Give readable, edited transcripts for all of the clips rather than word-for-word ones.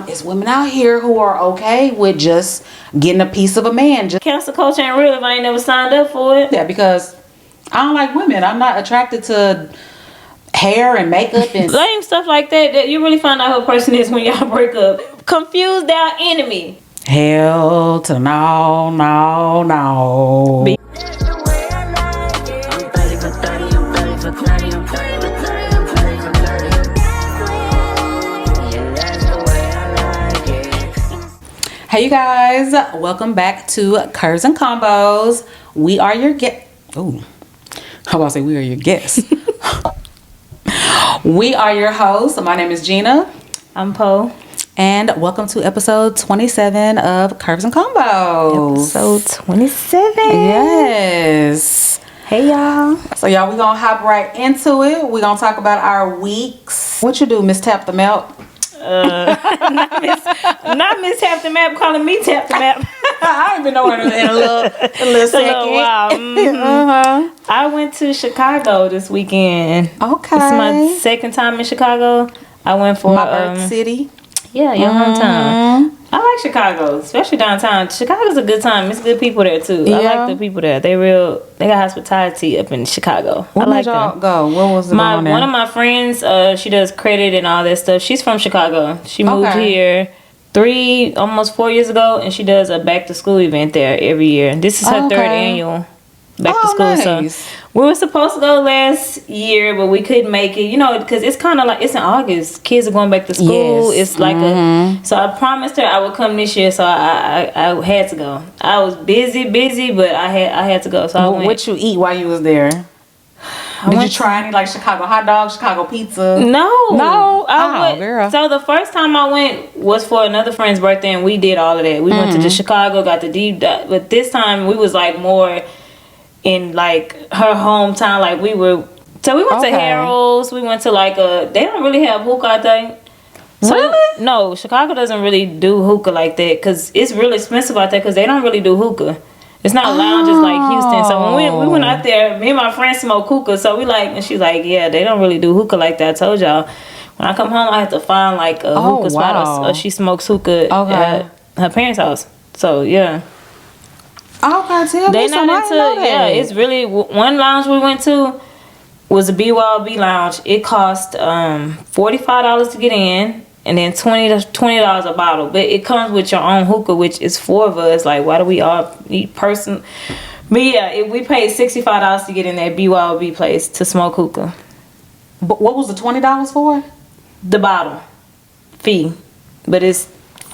it's women out here who are okay with just getting a piece of a man. Just Cancel culture ain't real if I ain't never signed up for it. yeah, because I don't like women. I'm not attracted to hair and makeup and Lame stuff like that you really find out who a person is when y'all break up. Confused our enemy. hell to no. Be- Hey you guys, welcome back to Curves and Combos. We are your guests. Oh, how about I say we are your guests? We are your hosts. My name is Gina. I'm Poe. And welcome to episode 27 of Curves and Combos. Episode 27. Yes. Hey y'all. So y'all, we gonna hop right into it. We gonna talk about our weeks. What you do, Miss Tap the Map? Not Miss Tap the Map calling me Tap the Map. I don't even know her in a little second. A little while. Mm-hmm. I went to Chicago this weekend. Okay. This is my second time in Chicago. I went for my birth city. Yeah, your hometown. I like Chicago, especially downtown. Chicago's a good time. It's good people there too. Yeah. I like the people there. They got hospitality up in Chicago. What I like made y'all them. go? What was the One of my friends, she does credit and all that stuff. She's from Chicago. She moved here almost 4 years ago, and she does a back to school event there every year. This is her third annual back to school. Nice. So we were supposed to go last year, but we couldn't make it. You know, because it's kind of like it's in August. Kids are going back to school. Yes. It's like so I promised her I would come this year, so I had to go. I was busy, but I had to go. So I went. What you eat while you was there? Did you try any like Chicago hot dogs, Chicago pizza? No. Girl. So the first time I went was for another friend's birthday, and we did all of that. We went to the Chicago, got the deep dive, but this time we was like more in like her hometown. Like we went to Harold's. We went to like they don't really have hookah, I think. So, really? No, Chicago doesn't really do hookah like that because it's really expensive out there because they don't really do hookah. It's not lounges like Houston. So when we went out there, me and my friend smoked hookah. So and she's like, yeah, they don't really do hookah like that. I told y'all. When I come home, I have to find like a hookah spot. Or she smokes hookah at her parents' house. So yeah. Okay, tell me some. It's really one lounge we went to was a BYOB lounge. It cost $45 to get in, and then $20 a bottle. But it comes with your own hookah, which is 4 of us. Like, why do we all each person? But yeah, we paid $65 to get in that BYOB place to smoke hookah. But what was the $20 for? The bottle fee, but it's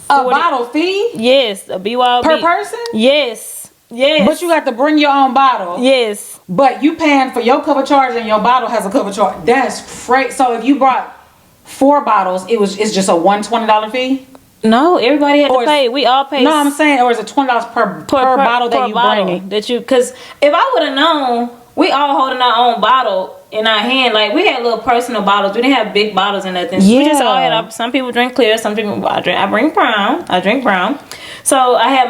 a bottle fee. Yes, a BYOB per person. Yes. But you got to bring your own bottle. Yes. But you paying for your cover charge and your bottle has a cover charge. That's great. So if you brought 4 bottles, it's just a $120 fee? No, everybody had to pay. We all paid. No, I'm saying, or is it $20 per bottle that you bring? Because if I would have known, we all holding our own bottle in our hand. Like, we had little personal bottles. We didn't have big bottles or nothing. Yeah. We just all had some people drink clear, some people I drink brown. I drink brown. So I had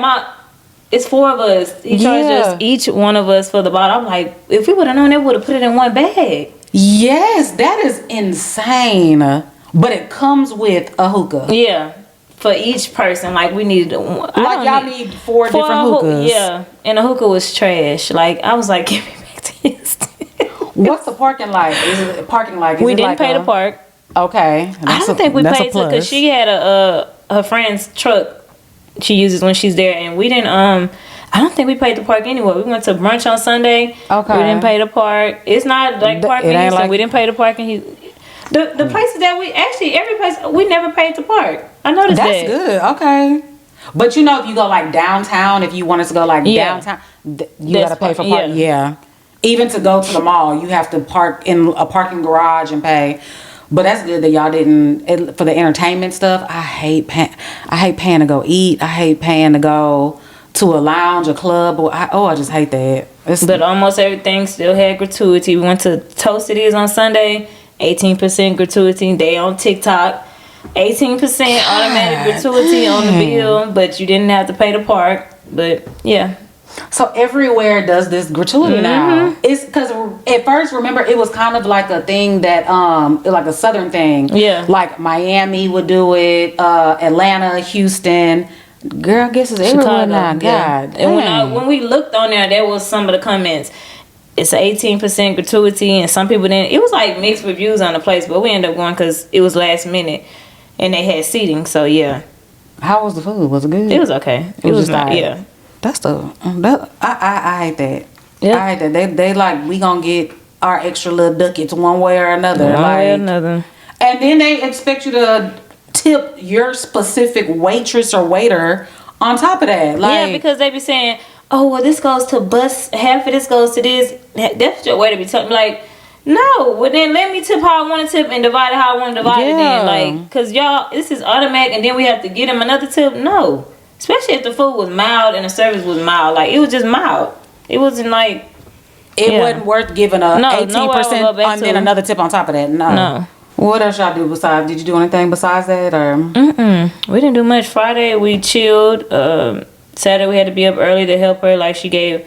it's 4 of us. He charged us, each one of us, for the bottle. I'm like, if we would have known, they would have put it in one bag. Yes, that is insane. But it comes with a hookah. Yeah, for each person. Like, we needed y'all need 4 different hookahs. Yeah, and the hookah was trash. Like, I was like, give me back to Houston. What's the parking like? Is it parking like? We didn't pay to park. Okay, I don't think we paid to, because she had her friend's truck she uses when she's there, and we didn't I don't think we paid to park anywhere. We went to brunch on Sunday. Okay. We didn't pay to park. It's not like parking in Houston. We didn't pay to park in the places that every place we never paid to park. I noticed that's good. Okay. But you know, if you go like downtown, if you wanted to go like downtown, you gotta pay for parking. Yeah. Even to go to the mall, you have to park in a parking garage and pay. But that's good that y'all didn't for the entertainment stuff. I hate paying to go eat. I hate paying to go to a lounge, a club. I just hate that. But almost everything still had gratuity. We went to Toasted Is on Sunday, 18% gratuity. They on TikTok, 18% automatic gratuity on the bill, but you didn't have to pay to park. But yeah. So everywhere does this gratuity now. It's because at first, remember, it was kind of like a thing that like a southern thing. Yeah. Like Miami would do it, Atlanta, Houston. Girl, I guess it's everywhere now. Yeah. God. And when we looked on there was some of the comments. It's an 18% gratuity, and some people didn't. It was like mixed reviews on the place, but we ended up going because it was last minute, and they had seating. So yeah. How was the food? Was it good? It was okay. It was not. Yeah. That's I hate that. Yeah. I hate that. They like we gonna get our extra little ducats one way or another. One way or another. And then they expect you to tip your specific waitress or waiter on top of that. Like, yeah, because they be saying, "Oh, well, this goes to bus. Half of this goes to this." That's your way to be telling. Like, no. Well, then let me tip how I want to tip and divide it how I want to divide it. Then, like, cause y'all, this is automatic, and then we have to get them another tip. No. Especially if the food was mild and the service was mild. Like, it was just mild. It wasn't like... It wasn't worth giving a 18% and then another tip on top of that. No. What else y'all do besides... Did you do anything besides that? Or? We didn't do much. Friday, we chilled. Saturday, we had to be up early to help her. Like, she did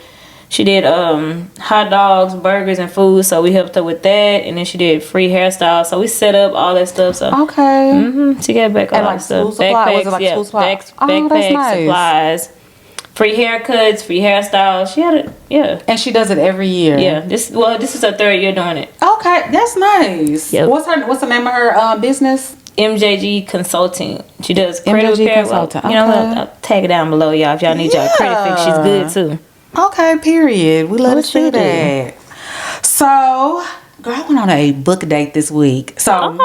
hot dogs, burgers, and food. So we helped her with that. And then she did free hairstyles. So we set up all that stuff. So okay. She got back all that stuff. Backpacks, like school supplies? Backpacks, nice. supplies, free haircuts, free hairstyles. She had it, yeah. And she does it every year. Yeah. This is her 3rd year doing it. Okay, that's nice. Yep. What's the name of her business? MJG Consulting. She does credit MJG repair. Consulting. You know what? I'll tag it down below, y'all. If y'all need y'all credit fix, she's good too. Okay, period. We love to see that. So, girl, I went on a book date this week. So,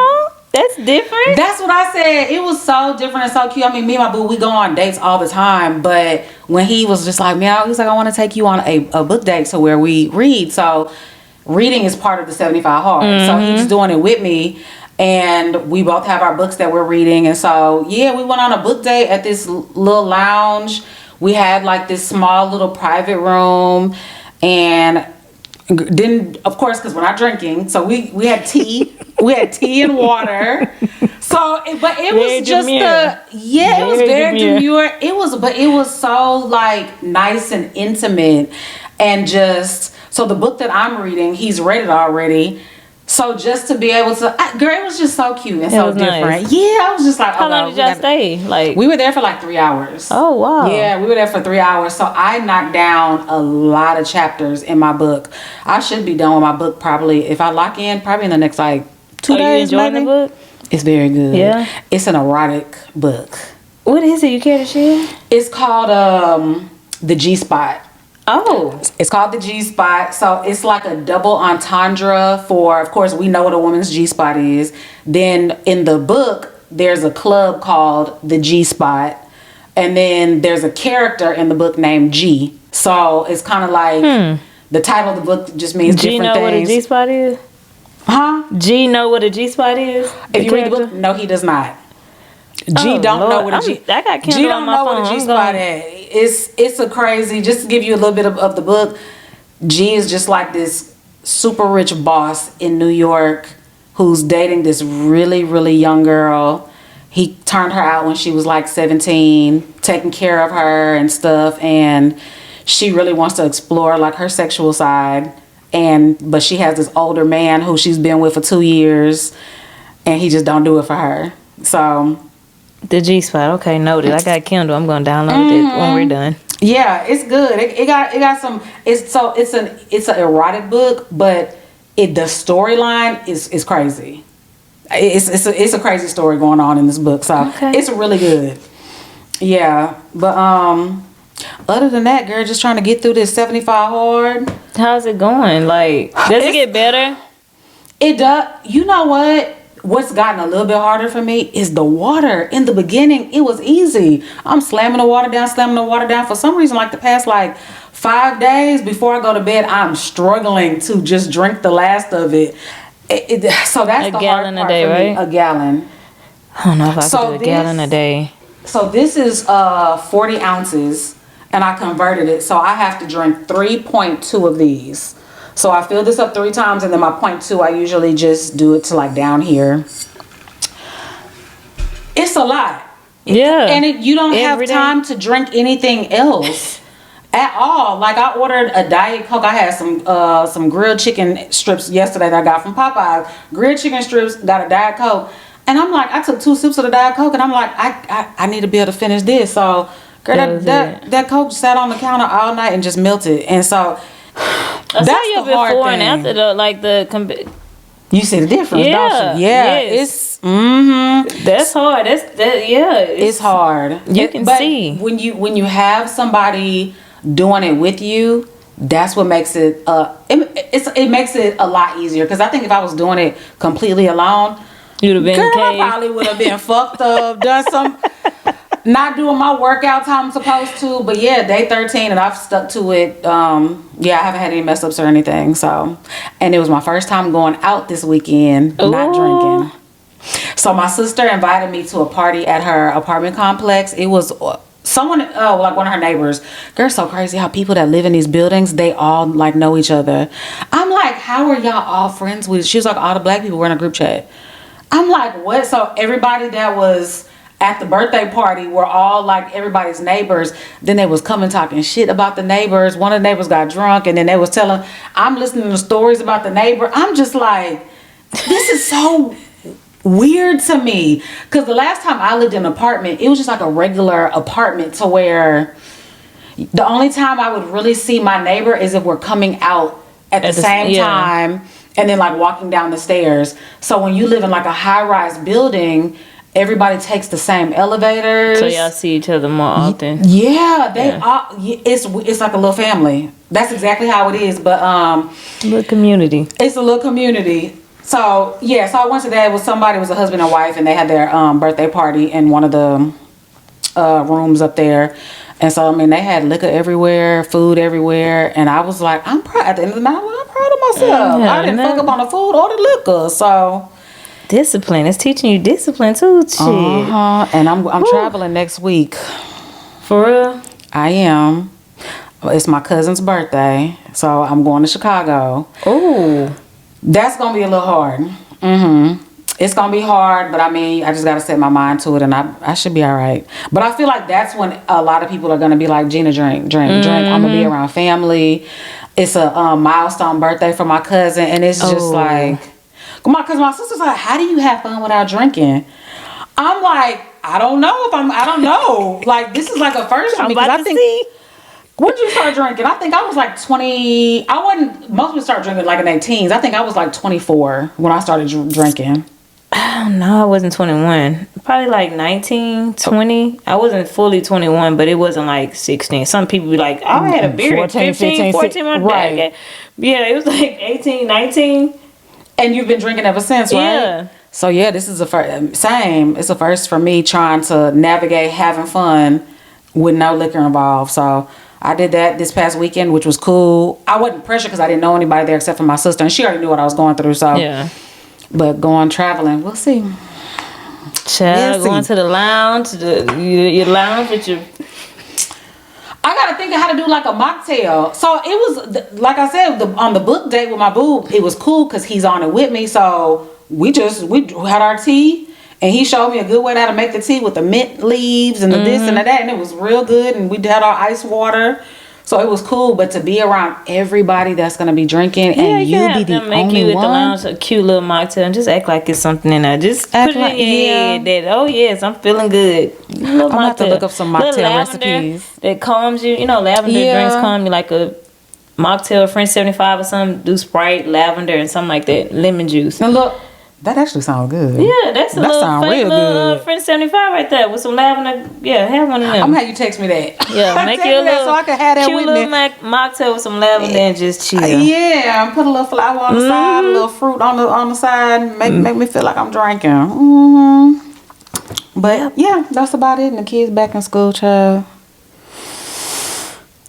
that's different. That's what I said. It was so different and so cute. I mean, me and my boo, we go on dates all the time. But when he was just like, meow, he's like, I want to take you on a book date so where we read. So, reading is part of the 75 Hard. So, he's doing it with me. And we both have our books that we're reading. And so, yeah, we went on a book date at this little lounge. We had like this small little private room, and then of course, because we're not drinking, so we had tea. We had tea and water. So, but it was just it was very demure. It was so like nice and intimate, and just so the book that I'm reading, he's read it already. So just to be able to, girl, it was just so cute and so different. Nice. Yeah, I was just like, how long did y'all stay? Like, we were there for like 3 hours. Oh wow. Yeah, we were there for 3 hours. So I knocked down a lot of chapters in my book. I should be done with my book probably, if I lock in, probably in the next like 2 days. You enjoying the book? It's very good. Yeah. It's an erotic book. What is it? You care to share? It's called The G-Spot. Oh. It's called the G-Spot. So it's like a double entendre for, of course, we know what a woman's G-Spot is. Then in the book, there's a club called the G-Spot. And then there's a character in the book named G. So it's kind of like the title of the book just means G different things. Know what a G-Spot is? Huh? G know what a G-Spot is? If you read the book, no, he does not. G don't know what a G. I got Kindle G don't on my know phone. what a G spot is. It's a crazy. Just to give you a little bit of the book, G is just like this super rich boss in New York who's dating this really really young girl. He turned her out when she was like 17, taking care of her and stuff, and she really wants to explore like her sexual side. But she has this older man who she's been with for 2 years, and he just don't do it for her. So. The G-Spot, okay, noted. I got Kindle. I'm gonna download it when we're done. Yeah, it's good. It got some. It's an erotic book, but the storyline is crazy. It's a crazy story going on in this book, so it's really good. Yeah, but other than that, girl, just trying to get through this 75 Hard. How's it going? Like, does it get better? It does. You know what? What's gotten a little bit harder for me is the water. In the beginning, it was easy. I'm slamming the water down. For some reason, like the past like 5 days before I go to bed, I'm struggling to just drink the last of it. So that's the hard part for me. Right? A gallon. I don't know if I could do a gallon a day. So this is 40 ounces, and I converted it. So I have to drink 3.2 of these. So I fill this up 3 times, and then my 0.2, I usually just do it to like down here. It's a lot. Yeah. And you don't have time to drink anything else. At all. Like, I ordered a Diet Coke. I had some grilled chicken strips yesterday that I got from Popeyes. Grilled chicken strips, got a Diet Coke. And I'm like, I took 2 sips of the Diet Coke, and I'm like, I need to be able to finish this. So, girl, that Coke sat on the counter all night and just melted. And so, I saw you before and after you see the difference, don't you? Yeah, yes. it's that's hard. It's hard. You can see when you have somebody doing it with you. That's what makes it it makes it a lot easier. Because I think if I was doing it completely alone, you'd have been I probably would have been fucked up, done some, not doing my workouts how I'm supposed to. But yeah, day 13, and I've stuck to it. I haven't had any mess ups or anything. So, and it was my first time going out this weekend, not drinking. So my sister invited me to a party at her apartment complex. It was someone, like one of her neighbors. Girl, so crazy how people that live in these buildings, they all like know each other. I'm like, how are y'all all friends with? She was like, all the black people were in a group chat. I'm like, what? So everybody that was at the birthday party were all like everybody's neighbors. Then they was coming talking shit about the neighbors. One of the neighbors got drunk, and then they was telling, I'm listening to stories about the neighbor. I'm just like, this is so weird to me. Because the last time I lived in an apartment, it was just like a regular apartment, to where the only time I would really see my neighbor is if we're coming out at the same time, and then like walking down the stairs. So when you live in like a high-rise building, everybody takes the same elevators. So y'all see each other more often. Yeah, it's like a little family. That's exactly how it is. But little community. It's a little community. So yeah, so I went to that. It was a husband and wife, and they had their birthday party in one of the rooms up there. And so I mean, they had liquor everywhere, food everywhere, and I was like, I'm proud. At the end of the night, I'm proud of myself. I didn't fuck up on the food or the liquor. So discipline. It's teaching you discipline too. Shit. And I'm traveling next week. For real? I am. It's my cousin's birthday, so I'm going to Chicago. Oh. That's gonna be a little hard. It's gonna be hard, but I mean, I just gotta set my mind to it, and I should be all right. But I feel like that's when a lot of people are gonna be like, Gina, drink. I'm gonna be around family. It's a milestone birthday for my cousin, and it's just like, because my sister's like, how do you have fun without drinking? I'm like, I don't know. Like, this is like a first for me, because I think. When did you start drinking? I think I was like 20. Most people start drinking like in their teens. I think I was like 24 when I started drinking. I don't know. I wasn't 21. Probably like 19, 20. I wasn't fully 21, but it wasn't like 16. Some people be like, I had a beer at 15, 14 months. Right. Yeah, it was like 18, 19. And you've been drinking ever since, right? Yeah. So yeah, this is same. It's a first for me, trying to navigate having fun with no liquor involved. So I did that this past weekend, which was cool. I wasn't pressured because I didn't know anybody there except for my sister, and she already knew what I was going through. So yeah. But going traveling, we'll see. Going to the lounge, your lounge with your. I gotta think of how to do like a mocktail. So it was like I said, on the book date with my boo, it was cool because he's on it with me. So we had our tea. And he showed me a good way how to make the tea with the mint leaves and the this and the that. And it was real good. And we had our ice water. So it was cool. But to be around everybody that's going to be drinking and you be the only one. Make you at the lounge a cute little mocktail and just act like it's something in there. Just put it in your head that, oh yes, I'm feeling good. I'm going to have to look up some mocktail recipes. That calms you. You know, lavender drinks calm you, like a mocktail, French 75 or something. Do Sprite, lavender, and something like that. Lemon juice. Now look. That actually sounds good. Yeah, that's a little French 75 right there with some lavender. Yeah, have one of them. I'm gonna have you text me that. Yeah, make you a little so I can have that cute with little me. Mocktail with some lavender and just chill. Yeah, put a little flour on the side, a little fruit on the side, make me feel like I'm drinking. But yeah, that's about it. And the kids back in school, child.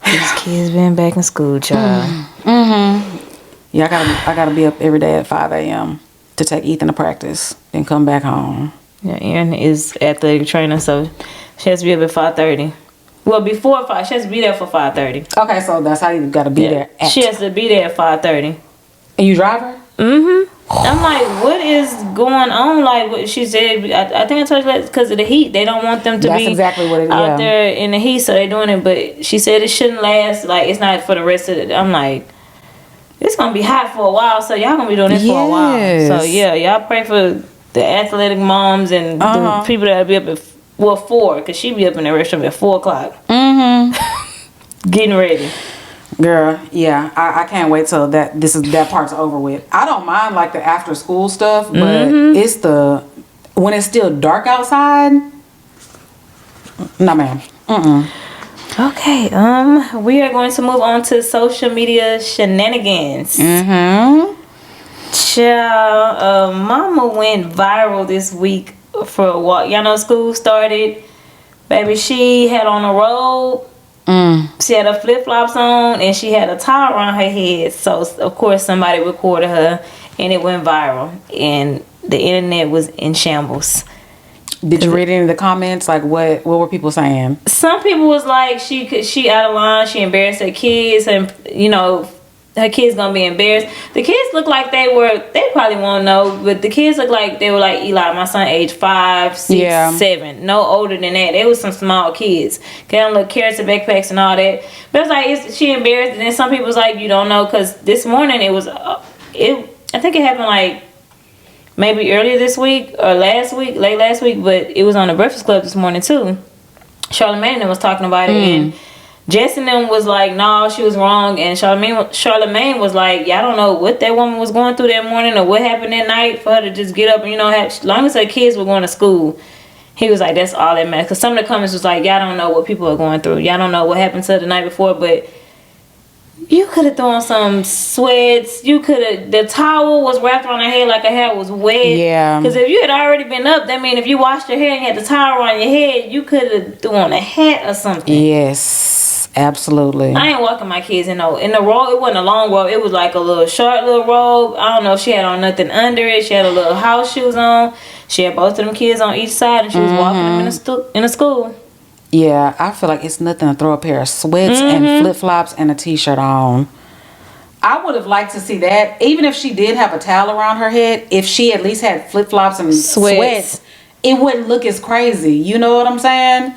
These kids been back in school, child. Yeah, I gotta be up every day at 5 a.m. to take Ethan to practice, then come back home. Yeah, Erin is athletic trainer, so she has to be up at 5:30. Well, before 5, she has to be there for 5:30. Okay, so that's how you gotta be there. She has to be there at 5:30. And you drive her? I'm like, what is going on? Like what she said, I think I told you that because of the heat. They don't want them to That's be exactly what it is. out there in the heat, so they're doing it. But she said it shouldn't last. Like it's not for the rest of it. I'm like, it's gonna be hot for a while, so y'all gonna be doing this for a while. So yeah, y'all pray for the athletic moms and the people that'll be up at 4, because she be up in the restaurant at 4:00. Getting ready. Girl, yeah, I can't wait till that part's over with. I don't mind like the after school stuff, but it's when it's still dark outside. No, ma'am. Okay, we are going to move on to social media shenanigans. Child, mama went viral this week for a walk. Y'all know school started. Baby, she had on a robe. She had her flip-flops on and she had a towel around her head. So of course somebody recorded her and it went viral and the internet was in shambles. Did you read any of the comments? Like what were people saying? Some people was like she out of line, she embarrassed her kids, and her kids gonna be embarrassed. The kids look like they probably won't know, but the kids look like they were like Eli, my son, age 5, 6, 7, no older than that. They was some small kids, carrying little carrots and backpacks and all that. But it's like, she embarrassed, and then some people was like, you don't know, because this morning it was, I think it happened like maybe earlier this week or late last week, but it was on the Breakfast Club this morning too. Charlamagne was talking about it, and Jess and them was like, no, she was wrong. And Charlamagne was like, yeah, I don't know what that woman was going through that morning or what happened that night for her to just get up and, as long as her kids were going to school. He was like, that's all that matters. Because some of the comments was like, y'all don't know what people are going through. Y'all don't know what happened to her the night before. But you could have thrown some sweats. The towel was wrapped around her head like her hair was wet. Yeah. Because if you had already been up, that means if you washed your hair and had the towel around your head, you could have thrown a hat or something. Yes. Absolutely. I ain't walking my kids in the robe. It wasn't a long robe. It was like a little short little robe. I don't know if she had on nothing under it. She had a little house shoes on. She had both of them kids on each side, and she was walking them in the school. Yeah, I feel like it's nothing to throw a pair of sweats and flip flops and a t-shirt on. I would have liked to see that, even if she did have a towel around her head. If she at least had flip flops and sweats, it wouldn't look as crazy. You know what I'm saying?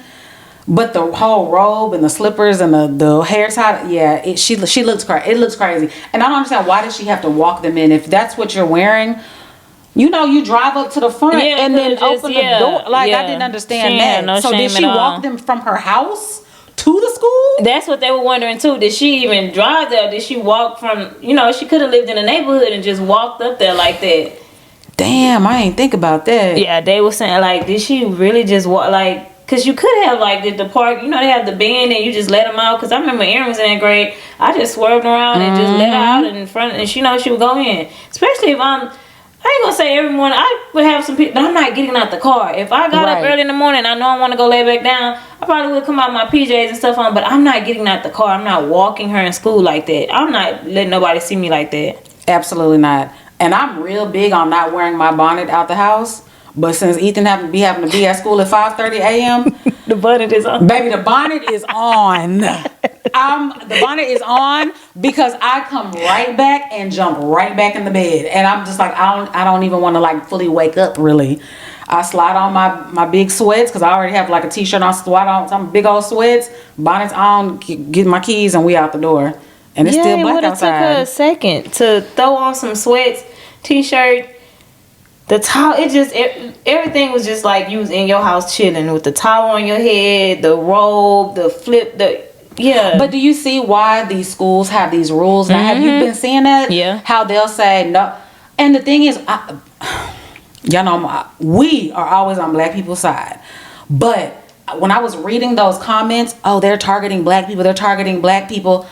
But the whole robe and the slippers and the hair tie, she looks crazy. It looks crazy, and I don't understand why does she have to walk them in if that's what you're wearing. You drive up to the front and then open the door. Like I didn't understand that. No, so did she walk them from her house to the school? That's what they were wondering too. Did she even drive there? Did she walk from? She could have lived in a neighborhood and just walked up there like that. Damn, I ain't think about that. Yeah, they were saying like, did she really just walk like? Because you could have like the park, they have the band and you just let them out. Because I remember Erin was in that grade. I just swerved around and just let her out in front, and she would go in. Especially if I ain't gonna say every morning. I would have some people, but I'm not getting out the car. If I got up early in the morning, I know I want to go lay back down. I probably would come out my PJs and stuff on, but I'm not getting out the car. I'm not walking her in school like that. I'm not letting nobody see me like that. Absolutely not. And I'm real big on not wearing my bonnet out the house. But since Ethan having to be at school at 5:30 a.m. The bonnet is on. Baby, the bonnet is on. The bonnet is on because I come right back and jump right back in the bed. And I'm just like, I don't even want to like fully wake up really. I slide on my big sweats because I already have like a t-shirt on, slide on some big old sweats, bonnet's on, get my keys, and we out the door. And it's still black outside. It took her a second to throw on some sweats, t-shirt, the towel. Everything was just like you was in your house chilling with the towel on your head, the robe, But do you see why these schools have these rules? Now, have you been seeing that? Yeah. How they'll say no. And the thing is, y'all know, we are always on black people's side. But when I was reading those comments, they're targeting black people. They're targeting black people.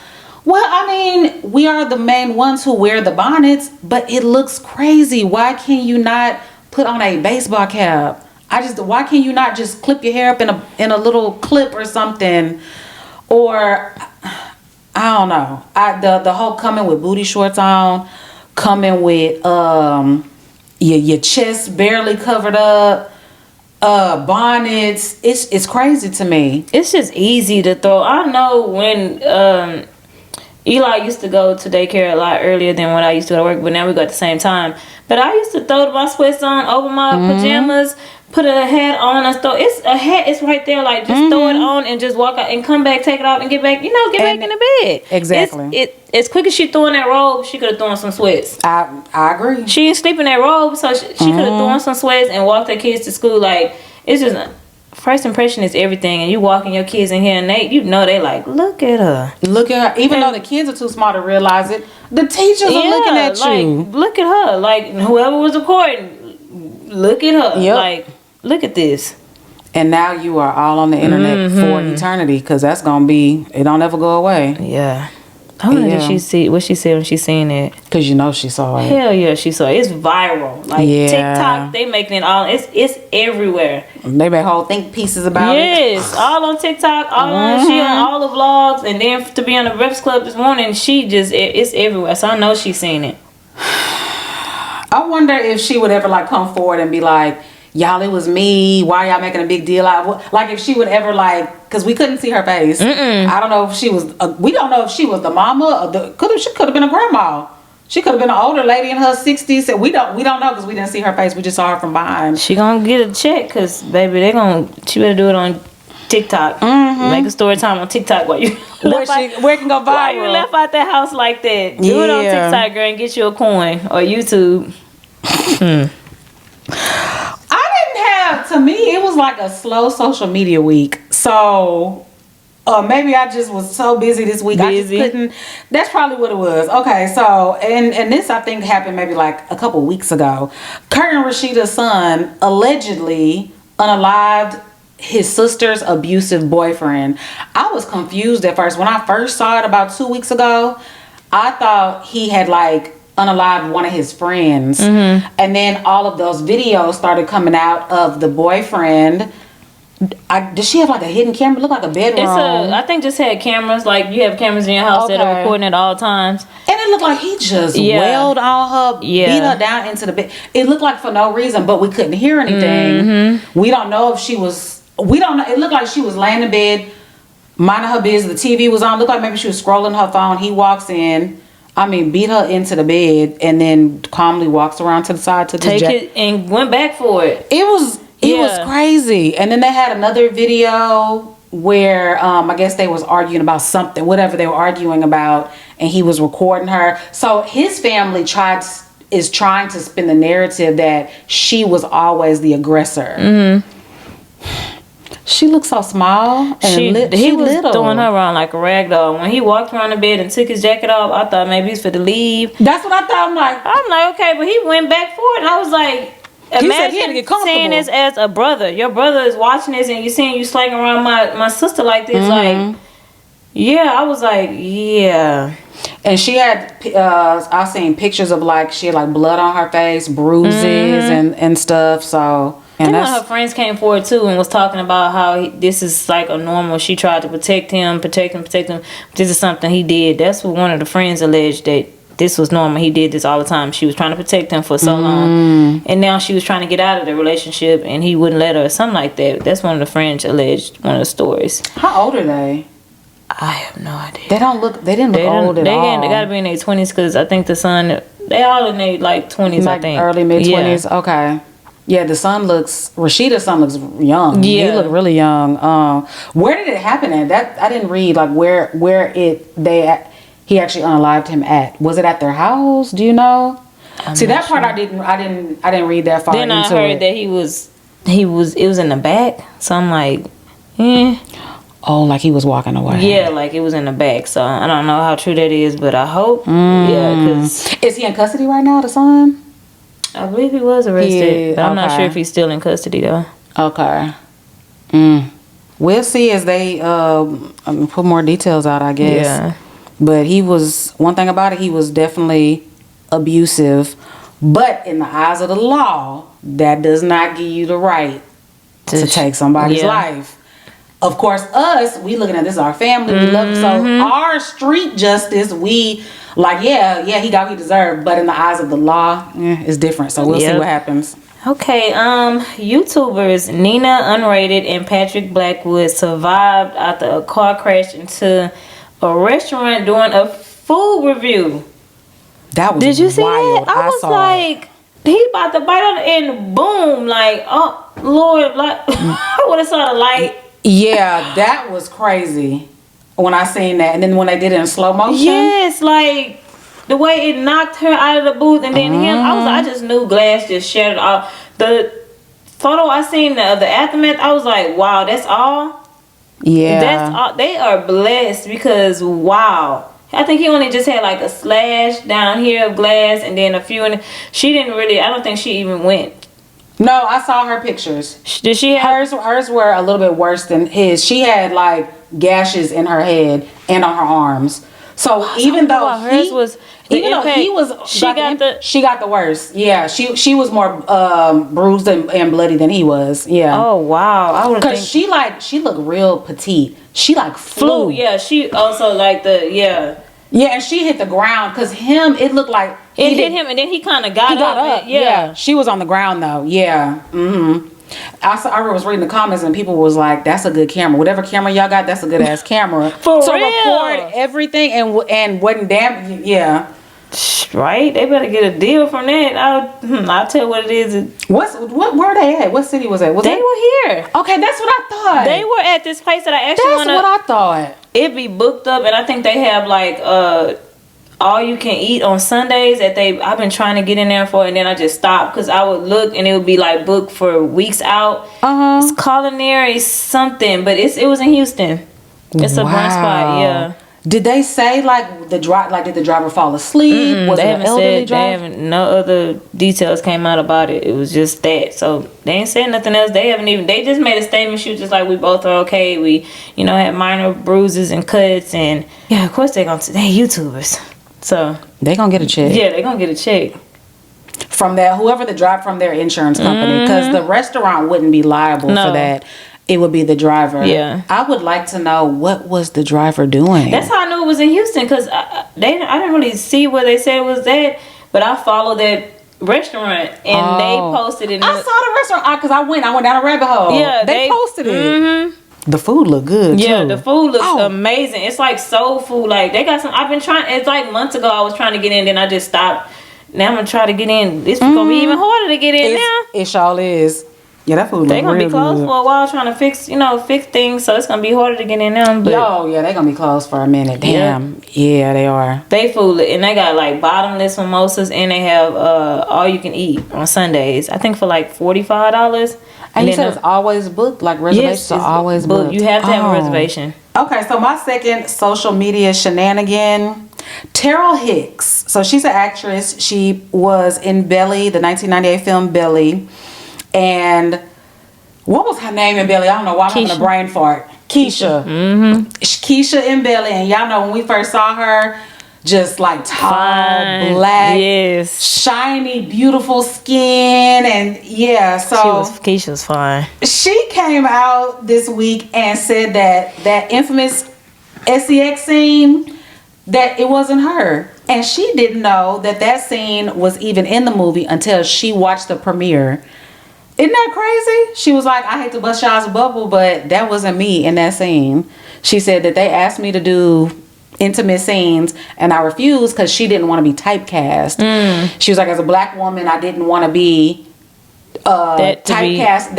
Well, I mean, we are the main ones who wear the bonnets, but it looks crazy. Why can you not put on a baseball cap? Why can you not just clip your hair up in a little clip or something? Or I don't know. The whole coming with booty shorts on, coming with your chest barely covered up, bonnets. It's crazy to me. It's just easy to throw. I know when Eli used to go to daycare a lot earlier than when I used to go to work, but now we go at the same time. But I used to throw my sweats on over my pajamas, put a hat on, and throw it's a hat. It's right there, like just throw it on and just walk out and come back, take it off, and get back. You know, get back in the bed. Exactly. As quick as she throwing that robe, she could have thrown some sweats. I agree. She didn't sleep in that robe, so she could have thrown some sweats and walked her kids to school. Like it's just. First impression is everything, and you walking your kids in here and you know they like, look at her. Look at her. Even though the kids are too small to realize it, the teachers are looking at you. Look at her. Like, whoever was recording, look at her. Yep. Like, look at this. And now you are all on the internet for eternity, because that's going to be, it don't ever go away. Yeah. I wonder what she said when she seen it. Because you know she saw it. Hell yeah, she saw it. It's viral. Like TikTok, they making it all. It's everywhere. They make whole think pieces about it. Yes, all on TikTok. All on she on all the vlogs, and then to be on the Reps Club this morning, it's everywhere. So I know she's seen it. I wonder if she would ever like come forward and be like, y'all, it was me. Why y'all making a big deal out of it? Like if she would ever like, because we couldn't see her face. I don't know if she was. We don't know if she was the mama or she could have been a grandma. She could have been an older lady in her 60s. And we don't know because we didn't see her face. We just saw her from behind. She gonna get a check because baby, she better do it on TikTok. Make a story time on TikTok while you where it can go viral. Why you left out that house like that? Do it on TikTok, girl, and get you a coin or YouTube. To me, it was like a slow social media week. So, maybe I just was so busy this week. I just couldn't. That's probably what it was. Okay, so, and this I think happened maybe like a couple weeks ago. Kurt and Rashida's son allegedly unalived his sister's abusive boyfriend. I was confused at first. When I first saw it about 2 weeks ago, I thought he had like unalived one of his friends, and then all of those videos started coming out of the boyfriend. Does she have like a hidden camera? Look like a bedroom. I think just had cameras. Like you have cameras in your house that are recording at all times. And it looked like he just wailed on her, beat her down into the bed. It looked like for no reason, but we couldn't hear anything. We don't know if she was. We don't know. It looked like she was laying in bed, minding her business. The TV was on. Looked like maybe she was scrolling her phone. He walks in. Beat her into the bed and then calmly walks around to the side to take it and went back for it. It was crazy. And then they had another video where I guess they was arguing about something, whatever they were arguing about, and he was recording her. So his family is trying to spin the narrative that she was always the aggressor. She looked so small and he was little. Throwing her around like a rag doll. When he walked around the bed and took his jacket off, I thought maybe he's for to leave. That's what I thought. I'm like, okay, but he went back for it, and I was like, imagine seeing this as a brother. Your brother is watching this, and you're seeing you slanging around my sister like this. Like, yeah, I was like, yeah. And she had, I seen pictures of like she had like blood on her face, bruises and stuff. So. And one of her friends came forward too and was talking about how this is like a normal. She tried to protect him. This is something he did. That's what one of the friends alleged, that this was normal. He did this all the time. She was trying to protect him for so long, and now she was trying to get out of the relationship, and he wouldn't let her. Something like that. That's one of the friends alleged. One of the stories. How old are they? I have no idea. They didn't look old at all. They gotta be in their 20s because I think the son. They all in their like 20s. Like I think early mid 20s. Yeah. Okay. Yeah, Rashida's son looks young. Yeah. He looked really young. Where did it happen at? That I didn't read like where he actually unalived him at. Was it at their house? Do you know? See, that part I didn't read that far. Then I heard that it was in the back. So I'm like, Oh, like he was walking away. Yeah, like it was in the back. So I don't know how true that is, but I hope. Yeah, because is he in custody right now, the son? I believe he was arrested, but I'm not sure if he's still in custody though. Okay. We'll see as they put more details out, I guess. Yeah. But one thing about it, he was definitely abusive. But in the eyes of the law, that does not give you the right to take somebody's life. Of course, we looking at this, our family, we love him. So our street justice, we like, he got what he deserved. But in the eyes of the law, it's different. So we'll see what happens. Okay, YouTubers Nina Unrated and Patrick Blackwood survived after a car crashed into a restaurant during a food review. That was Did you see wild. that? I was saw like, he about to bite on it and boom, like, oh Lord, like I would have saw the light. Yeah, that was crazy when I seen that. And then when they did it in slow motion. Yes, like the way it knocked her out of the booth and then him, I just knew glass just shattered off. The photo I seen of the aftermath, I was like, wow, that's all? Yeah. That's all. They are blessed because wow. I think he only just had like a slash down here of glass and then a few in. She didn't really. I don't think she even went. No, I saw her pictures. Did she have hers were a little bit worse than his. She had like gashes in her head and on her arms. So even though hers was, even though he was, she got the worst. Yeah, she was more bruised and bloody than he was. Yeah. Oh wow, I would because she looked real petite. She like flew. Yeah, she also like yeah, and she hit the ground because it looked like it hit him and then he kind of got up. Yeah, she was on the ground though. Yeah. I was reading the comments and people was like, "That's a good camera. Whatever camera y'all got, that's a good ass camera for to real. Record everything and wasn't damn. Yeah, right. They better get a deal from that. I'll tell what it is. What were they at? What city was that? They were here. Okay, that's what I thought. They were at this place that I actually That's what I thought. It be booked up, and I think they have like all you can eat on Sundays that I've been trying to get in there for, and then I just stopped because I would look and it would be like booked for weeks out. It's culinary something, but it was in Houston. It's a brunch spot. Yeah. Did they say like did the driver fall asleep? Was they it haven't an elderly said. driver? No other details came out about it. It was just that. So they ain't said nothing else. They haven't even. They just made a statement. She was just like, we both are okay. We, had minor bruises and cuts, and yeah, of course they YouTubers. So they gonna get a check. Yeah, they gonna get a check from whoever the drive from their insurance company, because the restaurant wouldn't be liable for that. It would be the driver. Yeah, I would like to know what was the driver doing. That's how I knew it was in Houston because I didn't really see where they said it was that, but I followed that restaurant and they posted it. I saw the restaurant because I went down a rabbit hole. Yeah, they posted it. The food looked good too. Yeah, the food looks amazing. It's like soul food. Like they got some. I've been trying. It's like months ago I was trying to get in, then I just stopped. Now I'm gonna try to get in. It's gonna be even harder to get in now. It sure is. Yeah, that food. They gonna be closed for a while trying to fix things. So it's gonna be harder to get in now. But yeah, they gonna be closed for a minute. Damn. Yeah, they are. They food and they got like bottomless mimosas and they have all you can eat on Sundays. I think for like $45. And you said it's always booked, like reservations are always booked. You have to have a reservation. Okay, so my second social media shenanigan, Terrell Hicks. So she's an actress. She was in Belly, the 1998 film Belly. And what was her name in Belly? I don't know why I'm having a brain fart. Keisha. Keisha in Belly. And y'all know when we first saw her, just like tall, black, shiny, beautiful skin, and yeah. So Keisha's fine. She came out this week and said that infamous SEX scene, that it wasn't her, and she didn't know that scene was even in the movie until she watched the premiere. Isn't that crazy? She was like, I hate to bust y'all's bubble, but that wasn't me in that scene. She said that they asked me to do intimate scenes and I refused because she didn't want to be typecast. She was like, as a black woman, I didn't want to be typecast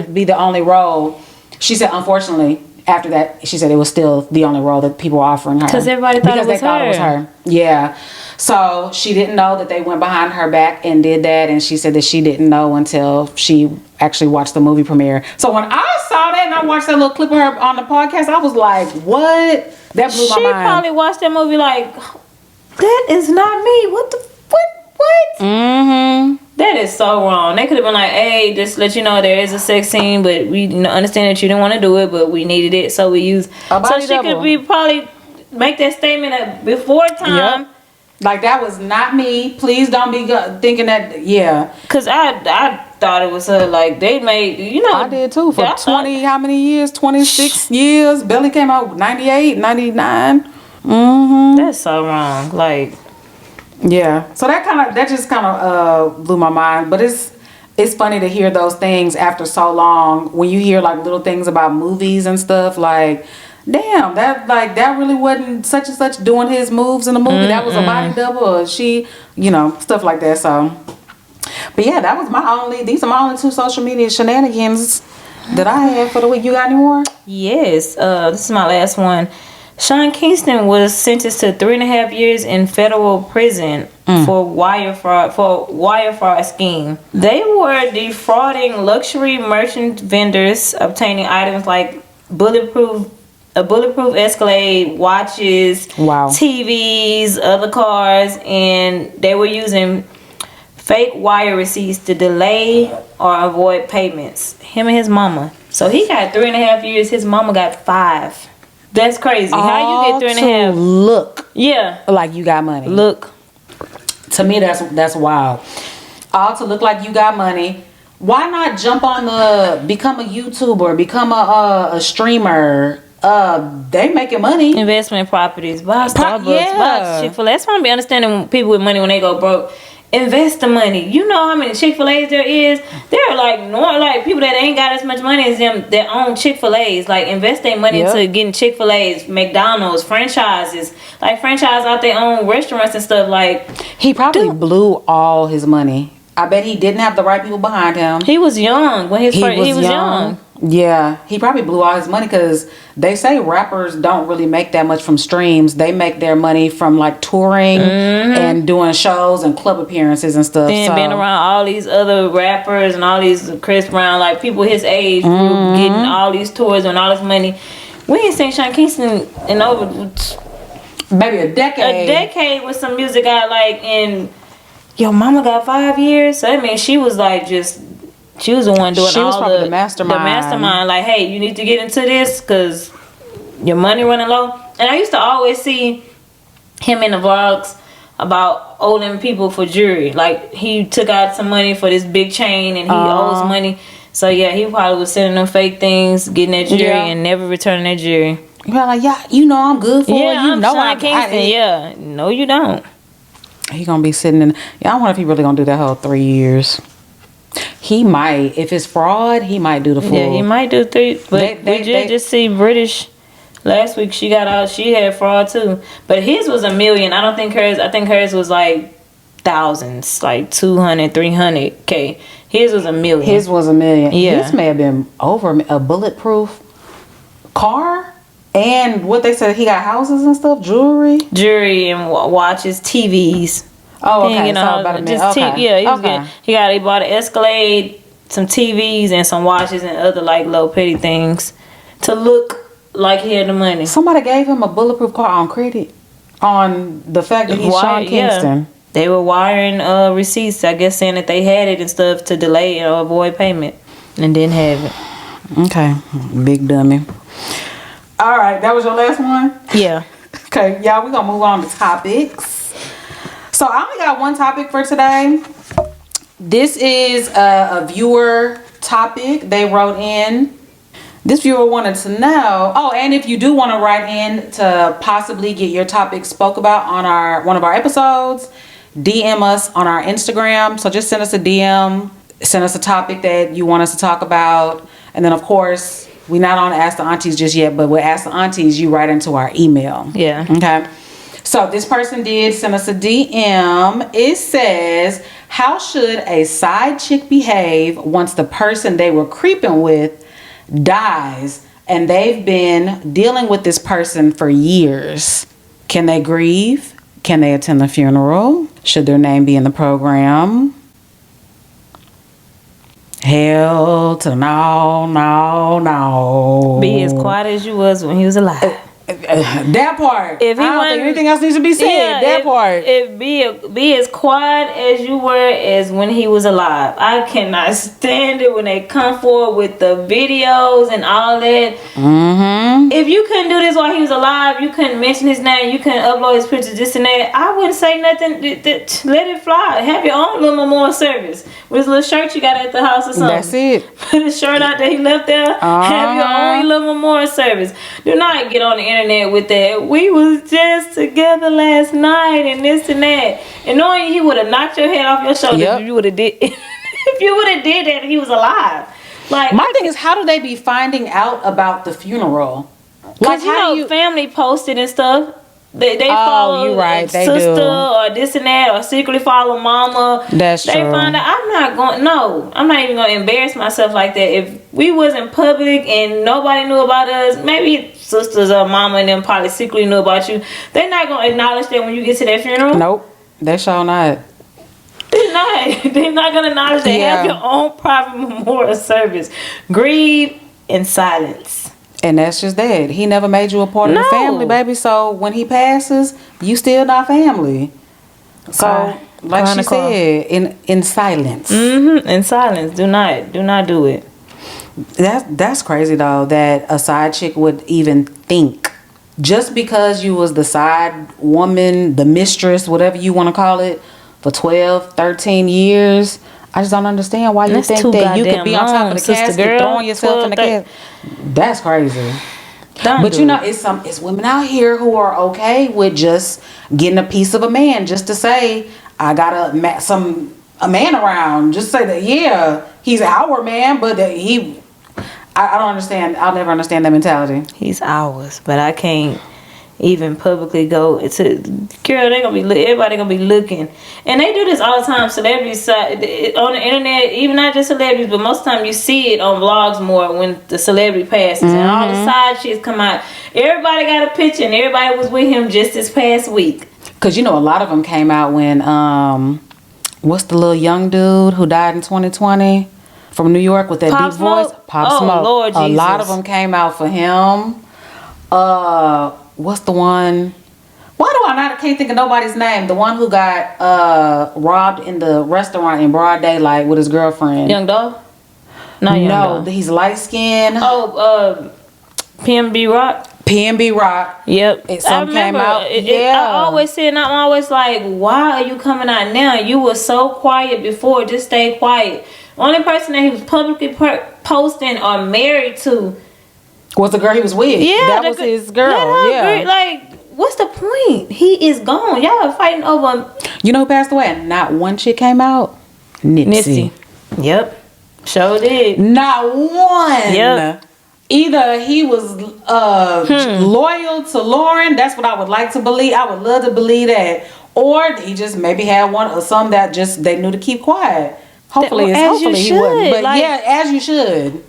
to be the only role. She said, unfortunately, after that, she said it was still the only role that people were offering her. Because everybody thought it was her. Yeah. So she didn't know that they went behind her back and did that. And she said that she didn't know until she actually watched the movie premiere. So when I saw that and I watched that little clip of her on the podcast, I was like, what? That blew my mind. She probably watched that movie like, that is not me. What? That is so wrong. They could have been like, hey, just let you know there is a sex scene, but we understand that you didn't want to do it, but we needed it, so we used. So she could probably make that statement before time. Yep. Like, that was not me. Please don't be thinking that. Yeah. Because I thought it was her. Like, they made, I did too. For 20, how many years? 26 years. Belly came out 98, 99. That's so wrong. Like. Yeah. So that just kind of blew my mind. But it's funny to hear those things after so long. When you hear like little things about movies and stuff, like damn, that really wasn't such and such doing his moves in the movie. That was a body double, or she, stuff like that. So, but yeah, these are my only 2 social media shenanigans that I have for the week. You got any more? Yes. This is my last one. Sean Kingston was sentenced to 3.5 years in federal prison for wire fraud scheme. They were defrauding luxury merchant vendors, obtaining items like a bulletproof Escalade, watches, TVs, other cars, and they were using fake wire receipts to delay or avoid payments. Him and his mama. So he got 3.5 years. His mama got 5. That's crazy. How you get 3.5? Look, yeah, like you got money. Look, to me that's wild. All to look like you got money. Why not jump on become a YouTuber, become a streamer? They making money. Investment properties, buy Starbucks, buy Chick-fil-A. That's why I be understanding people with money when they go broke. Invest the money. You know how many Chick-fil-A's there is? They're like people that ain't got as much money as them that own Chick-fil-A's. Like, invest their money into getting Chick-fil-A's, McDonald's, franchises. Like, franchise out their own restaurants and stuff. Like, he probably blew all his money. I bet he didn't have the right people behind him. He was young when he was young. Yeah, he probably blew all his money because they say rappers don't really make that much from streams. They make their money from like touring and doing shows and club appearances and stuff. Then being around all these other rappers and all these Chris Brown, like people his age group getting all these tours and all this money. We ain't seen Sean Kingston in over maybe a decade. A decade with some music out like in Yo Mama got 5 years. So I mean she was like she was the one doing she was probably the mastermind. The mastermind, like, hey, you need to get into this because your money running low. And I used to always see him in the vlogs about owing people for jewelry. Like, he took out some money for this big chain and he owes money. So, yeah, he probably was sending them fake things, getting that jewelry and never returning that jewelry. You're like, yeah, you know I'm good for it. I'm Sean Kingston. Yeah, no, you don't. He gonna be sitting in. Yeah, I wonder if he really gonna do that whole 3 years. He might. If it's fraud, he might do the full. Yeah, he might do 3. But we did just see British last week. She got out. She had fraud too. But his was $1 million. I don't think hers. I think hers was like thousands, like 200, 300K. His was $1 million. His was $1 million. Yeah. His may have been over a bulletproof car. And what they said, he got houses and stuff, jewelry and watches, TVs. Oh, okay. So about $1 million. Okay. He bought an Escalade, some TVs, and some watches and other like low petty things to look like he had the money. Somebody gave him a bulletproof car on credit on the fact that he's Sean Kingston. Yeah. They were wiring receipts, I guess, saying that they had it and stuff to delay or avoid payment, and didn't have it. Okay, big dummy. All right, that was your last one? Yeah. Okay, y'all, we're gonna move on to topics. So I only got one topic for today. This is a viewer topic they wrote in. This viewer wanted to know. Oh, and if you do want to write in to possibly get your topic spoke about on one of our episodes, DM us on our Instagram. So just send us a DM, send us a topic that you want us to talk about, and then of course we're not on Ask the Aunties just yet, but with Ask the Aunties, you write into our email. Yeah. Okay. So this person did send us a DM. It says, how should a side chick behave once the person they were creeping with dies and they've been dealing with this person for years? Can they grieve? Can they attend the funeral? Should their name be in the program? Hell to no. Be as quiet as you was when he was alive. That part. If he I don't think anything else needs to be said. That part. Be as quiet as you were as when he was alive. I cannot stand it when they come forward with the videos and all that. Mm-hmm. If you couldn't do this while he was alive, you couldn't mention his name, you couldn't upload his pictures, this and that, I wouldn't say nothing. Let it fly. Have your own little memorial service with his little shirt you got at the house or something. That's it. Put his shirt out that he left there. Have your own little memorial service. Do not get on the internet with that. We was just together last night and this and that. And knowing he would have knocked your head off your shoulders if you would have did if you would have did that and he was alive. Like, my thing is, how do they be finding out about the funeral? Cause you know, family posted and stuff. They follow you right. They sister do. or this and that, or secretly follow mama. That's they true. Find out. I'm not even gonna embarrass myself like that. If we was in public and nobody knew about us, maybe sisters or mama and them probably secretly knew about you. They're not gonna acknowledge that when you get to that funeral. Nope, they sure not. They're not gonna acknowledge that. Yeah. Have your own private memorial service. Grieve in silence. And that's just that. He never made you a part of the family, baby. So when he passes, you still not family. So, like she said, in silence. In silence. Do not do it. That's crazy though, that a side chick would even think, just because you was the side woman, the mistress, whatever you want to call it, for 12, 13 years. I just don't understand why you think that you could be on top of the casket, throwing yourself in the casket. That's crazy. But you know, it's women out here who are okay with just getting a piece of a man, just to say, I got a man around, just say that, yeah, he's our man, but that I don't understand. I'll never understand that mentality. He's ours, but I can't even publicly go to girl. Everybody gonna be looking, and they do this all the time. Celebrities on the internet, even not just celebrities, but most of the time you see it on vlogs more when the celebrity passes, and all the side chicks come out. Everybody got a picture, and everybody was with him just this past week. Cause you know, a lot of them came out when what's the little young dude who died in 2020 from New York with that Pop deep Smoke? voice? Pop Smoke. Lord Jesus. A lot of them came out for him. What's the one? Why do I can't think of nobody's name? The one who got robbed in the restaurant in broad daylight with his girlfriend. Young Dog? No, he's light skinned. PNB Rock. PNB Rock. Yep. Some came out. I always say, and I'm always like, why are you coming out now? You were so quiet before. Just stay quiet. Only person that he was publicly posting or married to was the girl he was with. Yeah, that was his girl. Yeah. Like, what's the point? He is gone. Y'all are fighting over. You know who passed away? And not one chick came out. Nipsey. Yep. Sure did. Not one. Yep. Either he was loyal to Lauren. That's what I would like to believe. I would love to believe that. Or he just maybe had one or some that just they knew to keep quiet. Hopefully he wouldn't. But like, yeah, as you should.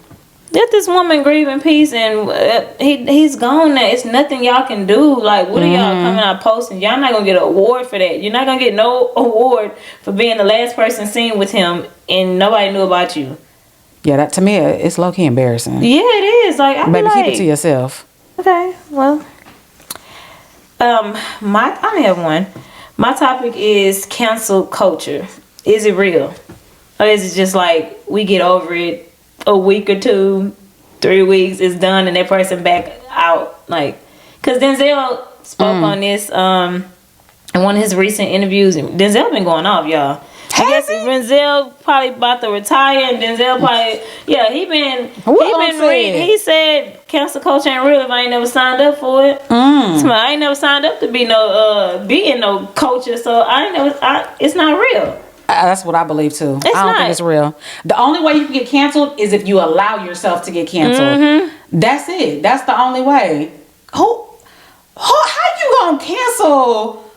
Let this woman grieve in peace, and he's gone now. It's nothing y'all can do. Like, what are y'all coming out posting? Y'all not gonna get an award for that. You're not gonna get no award for being the last person seen with him, and nobody knew about you. Yeah, that to me, it's low key embarrassing. Yeah, it is. Like, baby, keep it to yourself. Okay, well, I only have one. My topic is cancel culture. Is it real, or is it just like we get over it? A week or 2, 3 weeks is done, and that person back out. Like, cause Denzel spoke on this in one of his recent interviews. Denzel been going off, y'all. I guess Denzel probably about to retire, and Denzel probably he said cancel culture ain't real if I ain't never signed up for it. I ain't never signed up to be in no culture, so it's not real. That's what I believe too. I don't think it's real. The only way you can get canceled is if you allow yourself to get canceled. That's it. That's the only way. How you gonna cancel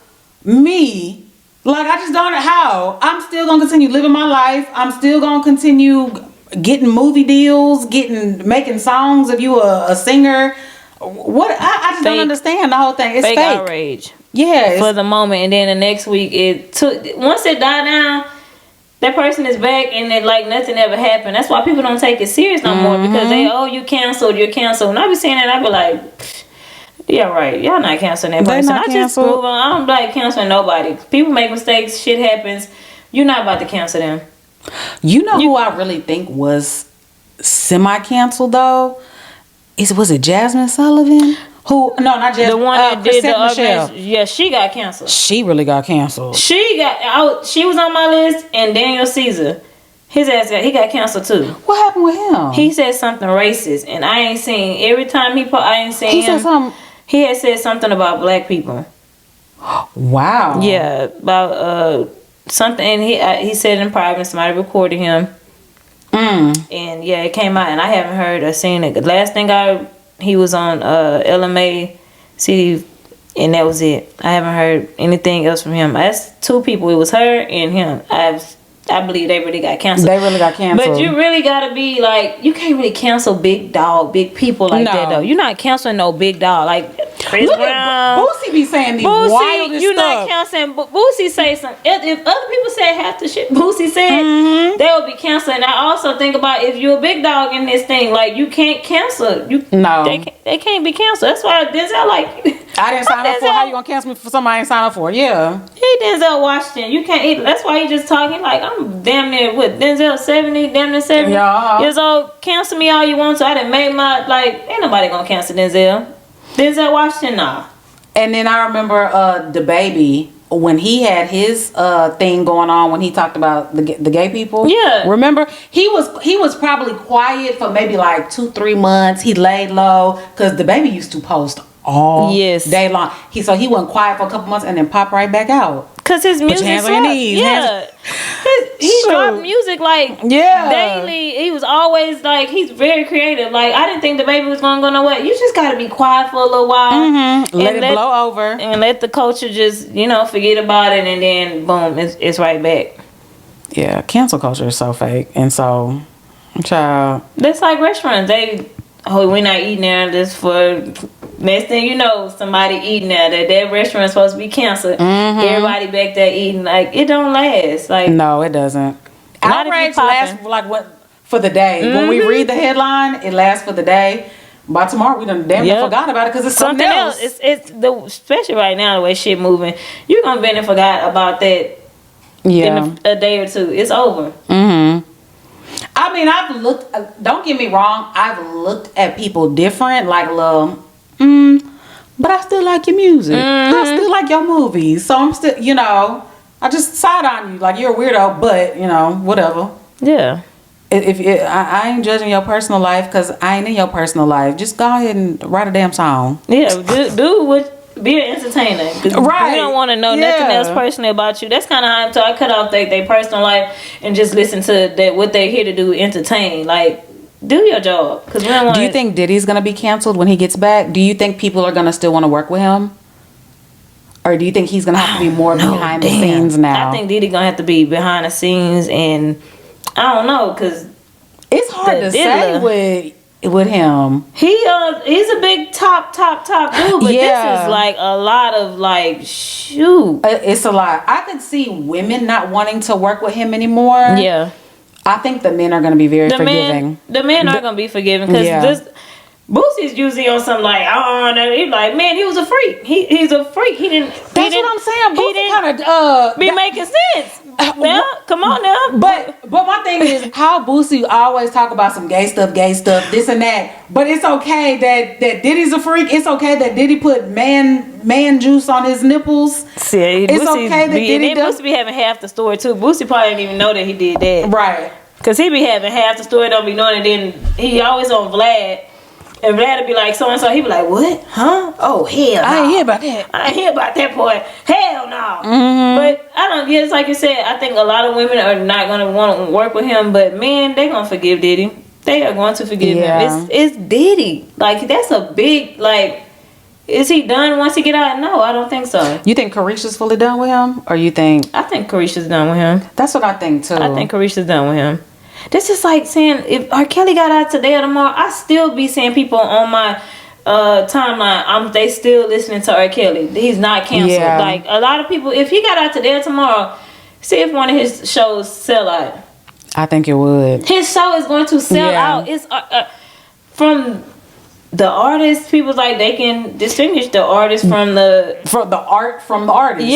me? Like, I just don't know how. I'm still gonna continue living my life. I'm still gonna continue getting movie deals, making songs. If you a singer, what? I just don't understand the whole thing. It's fake outrage. Yeah, for the moment, and then the next week once it died down, that person is back, and it like nothing ever happened. That's why people don't take it serious no more, because you're canceled. When I be saying that, I be like, yeah, right, y'all not canceling that person. I just move on. I don't like canceling nobody. People make mistakes, shit happens. You're not about to cancel them. You know who I really think was semi-canceled though? Was it Jasmine Sullivan? Who? No, not Jasmine. The one that did the Michelle. Yeah, she got canceled. She really got canceled. She was on my list, and Daniel Caesar, his ass got canceled too. What happened with him? He said something racist, and I ain't seen every time I ain't seen him. He said something. He had said something about black people. Wow. Yeah, about something, and he said in private. Somebody recorded him. And yeah, it came out, and I haven't heard or seen it. The last thing I He was on LMA CD, and that was it. I haven't heard anything else from him. That's 2 people. It was her and him. I believe they really got canceled. They really got canceled. But you really gotta be like, you can't really cancel big people like that though. You're not canceling no big dog like Chris Brown. Boosie be saying the wildest you're stuff. Not canceling. Boosie say something. If other people say half the shit Boosie said, they will be canceling. I also think about if you're a big dog in this thing, like you can't cancel. They can't be canceled. That's why Denzel like. I didn't sign up for. How you gonna cancel me for somebody I ain't signed up for? Yeah. He Denzel Washington. You can't. That's why he just talking like I'm damn near what Denzel 70, damn near 70 years old. Cancel me all you want to. I done made my ain't nobody gonna cancel Denzel. Denzel Washington, nah. And then I remember the baby when he had his thing going on when he talked about the gay people. Yeah. Remember he was probably quiet for maybe like 2-3 months. He laid low because the baby used to post all day long. He went quiet for a couple months and then pop right back out. Cause his music, he dropped music daily. He was always like he's very creative. Like I didn't think the baby was gonna go nowhere. You just gotta be quiet for a little while, let it blow over, and let the culture just forget about it, and then boom, it's right back. Yeah, cancel culture is so fake, and so, child. That's like restaurants. We're not eating there. This for next thing you know, somebody eating there. That restaurant's supposed to be canceled. Everybody back there eating. Like it don't last. Like no, it doesn't. Outrage lasts for the day. When we read the headline, it lasts for the day. By tomorrow, we done damn near forgot about it because it's something else. Especially right now the way shit moving. You're gonna be and forgot about that. Yeah, in a day or 2, it's over. I mean, I've looked. Don't get me wrong. I've looked at people different, like a little. But I still like your music. I still like your movies. So I'm still, I just side on you like you're a weirdo, but whatever. Yeah. I ain't judging your personal life because I ain't in your personal life. Just go ahead and write a damn song. Yeah, do what. Be an entertainer. Right. We don't want to know nothing else personally about you. That's kind of how I'm I cut off their personal life and just listen to what they're here to do, entertain. Like, do your job. Cause we don't want. Do you think Diddy's going to be canceled when he gets back? Do you think people are going to still want to work with him? Or do you think he's going to have to be more behind the scenes now? I think Diddy going to have to be behind the scenes, and I don't know, because it's hard to say with him. He's a big top dude, but this is like a lot of shoot. It's a lot. I could see women not wanting to work with him anymore. Yeah. I think the men are going to be very forgiving. The men are going to be forgiving because Boosie's usually on something like, he's like, man, he was a freak. He's a freak. That's what I'm saying. Boosie kind of be making sense. Now, come on now. But my thing is how Boosie always talk about some gay stuff, this and that. But it's okay that Diddy's a freak. It's okay that Diddy put man juice on his nipples. See, it's okay that Diddy does. Boosie be having half the story too. Boosie probably didn't even know that he did that. Right. Cause he be having half the story, don't be knowing it. Then he always on Vlad. And Vlad would be like, so and so. He be like, what? Huh? Oh, hell no. I ain't hear about that. I ain't hear about that boy. Hell no. But I don't guess, like you said, I think a lot of women are not going to want to work with him. But men, they going to forgive Diddy. They are going to forgive him. It's Diddy. Like, that's a big, is he done once he get out? No, I don't think so. You think Carisha's fully done with him? Or you think? I think Carisha's done with him. That's what I think, too. I think Carisha's done with him. This is like saying if R. Kelly got out today or tomorrow, I still be seeing people on my timeline. They still listening to R. Kelly. He's not canceled. Yeah. Like a lot of people, if he got out today or tomorrow, see if one of his shows sell out. I think it would. His show is going to sell out. It's from the artist. People they can distinguish the artist from the art from the artist.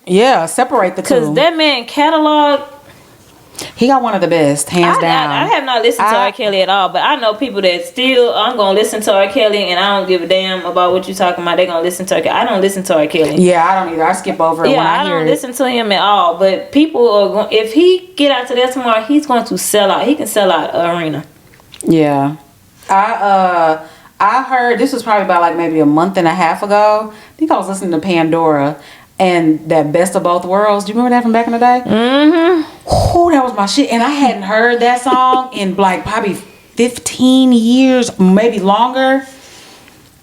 Yeah, separate the two. Because that man catalog. He got one of the best, hands down. I have not listened to R. Kelly at all, but I know people that still, I'm going to listen to R. Kelly, and I don't give a damn about what you're talking about. They're going to listen to R. Kelly. I don't listen to R. Kelly. Yeah, I don't either. I skip over it when I hear it. I don't listen to him at all, but people are going, if he get out to that tomorrow, he's going to sell out. He can sell out an arena. Yeah. I heard, this was probably about maybe a month and a half ago. I think I was listening to Pandora. And that Best of Both Worlds. Do you remember that from back in the day? Oh, that was my shit. And I hadn't heard that song in probably 15 years, maybe longer.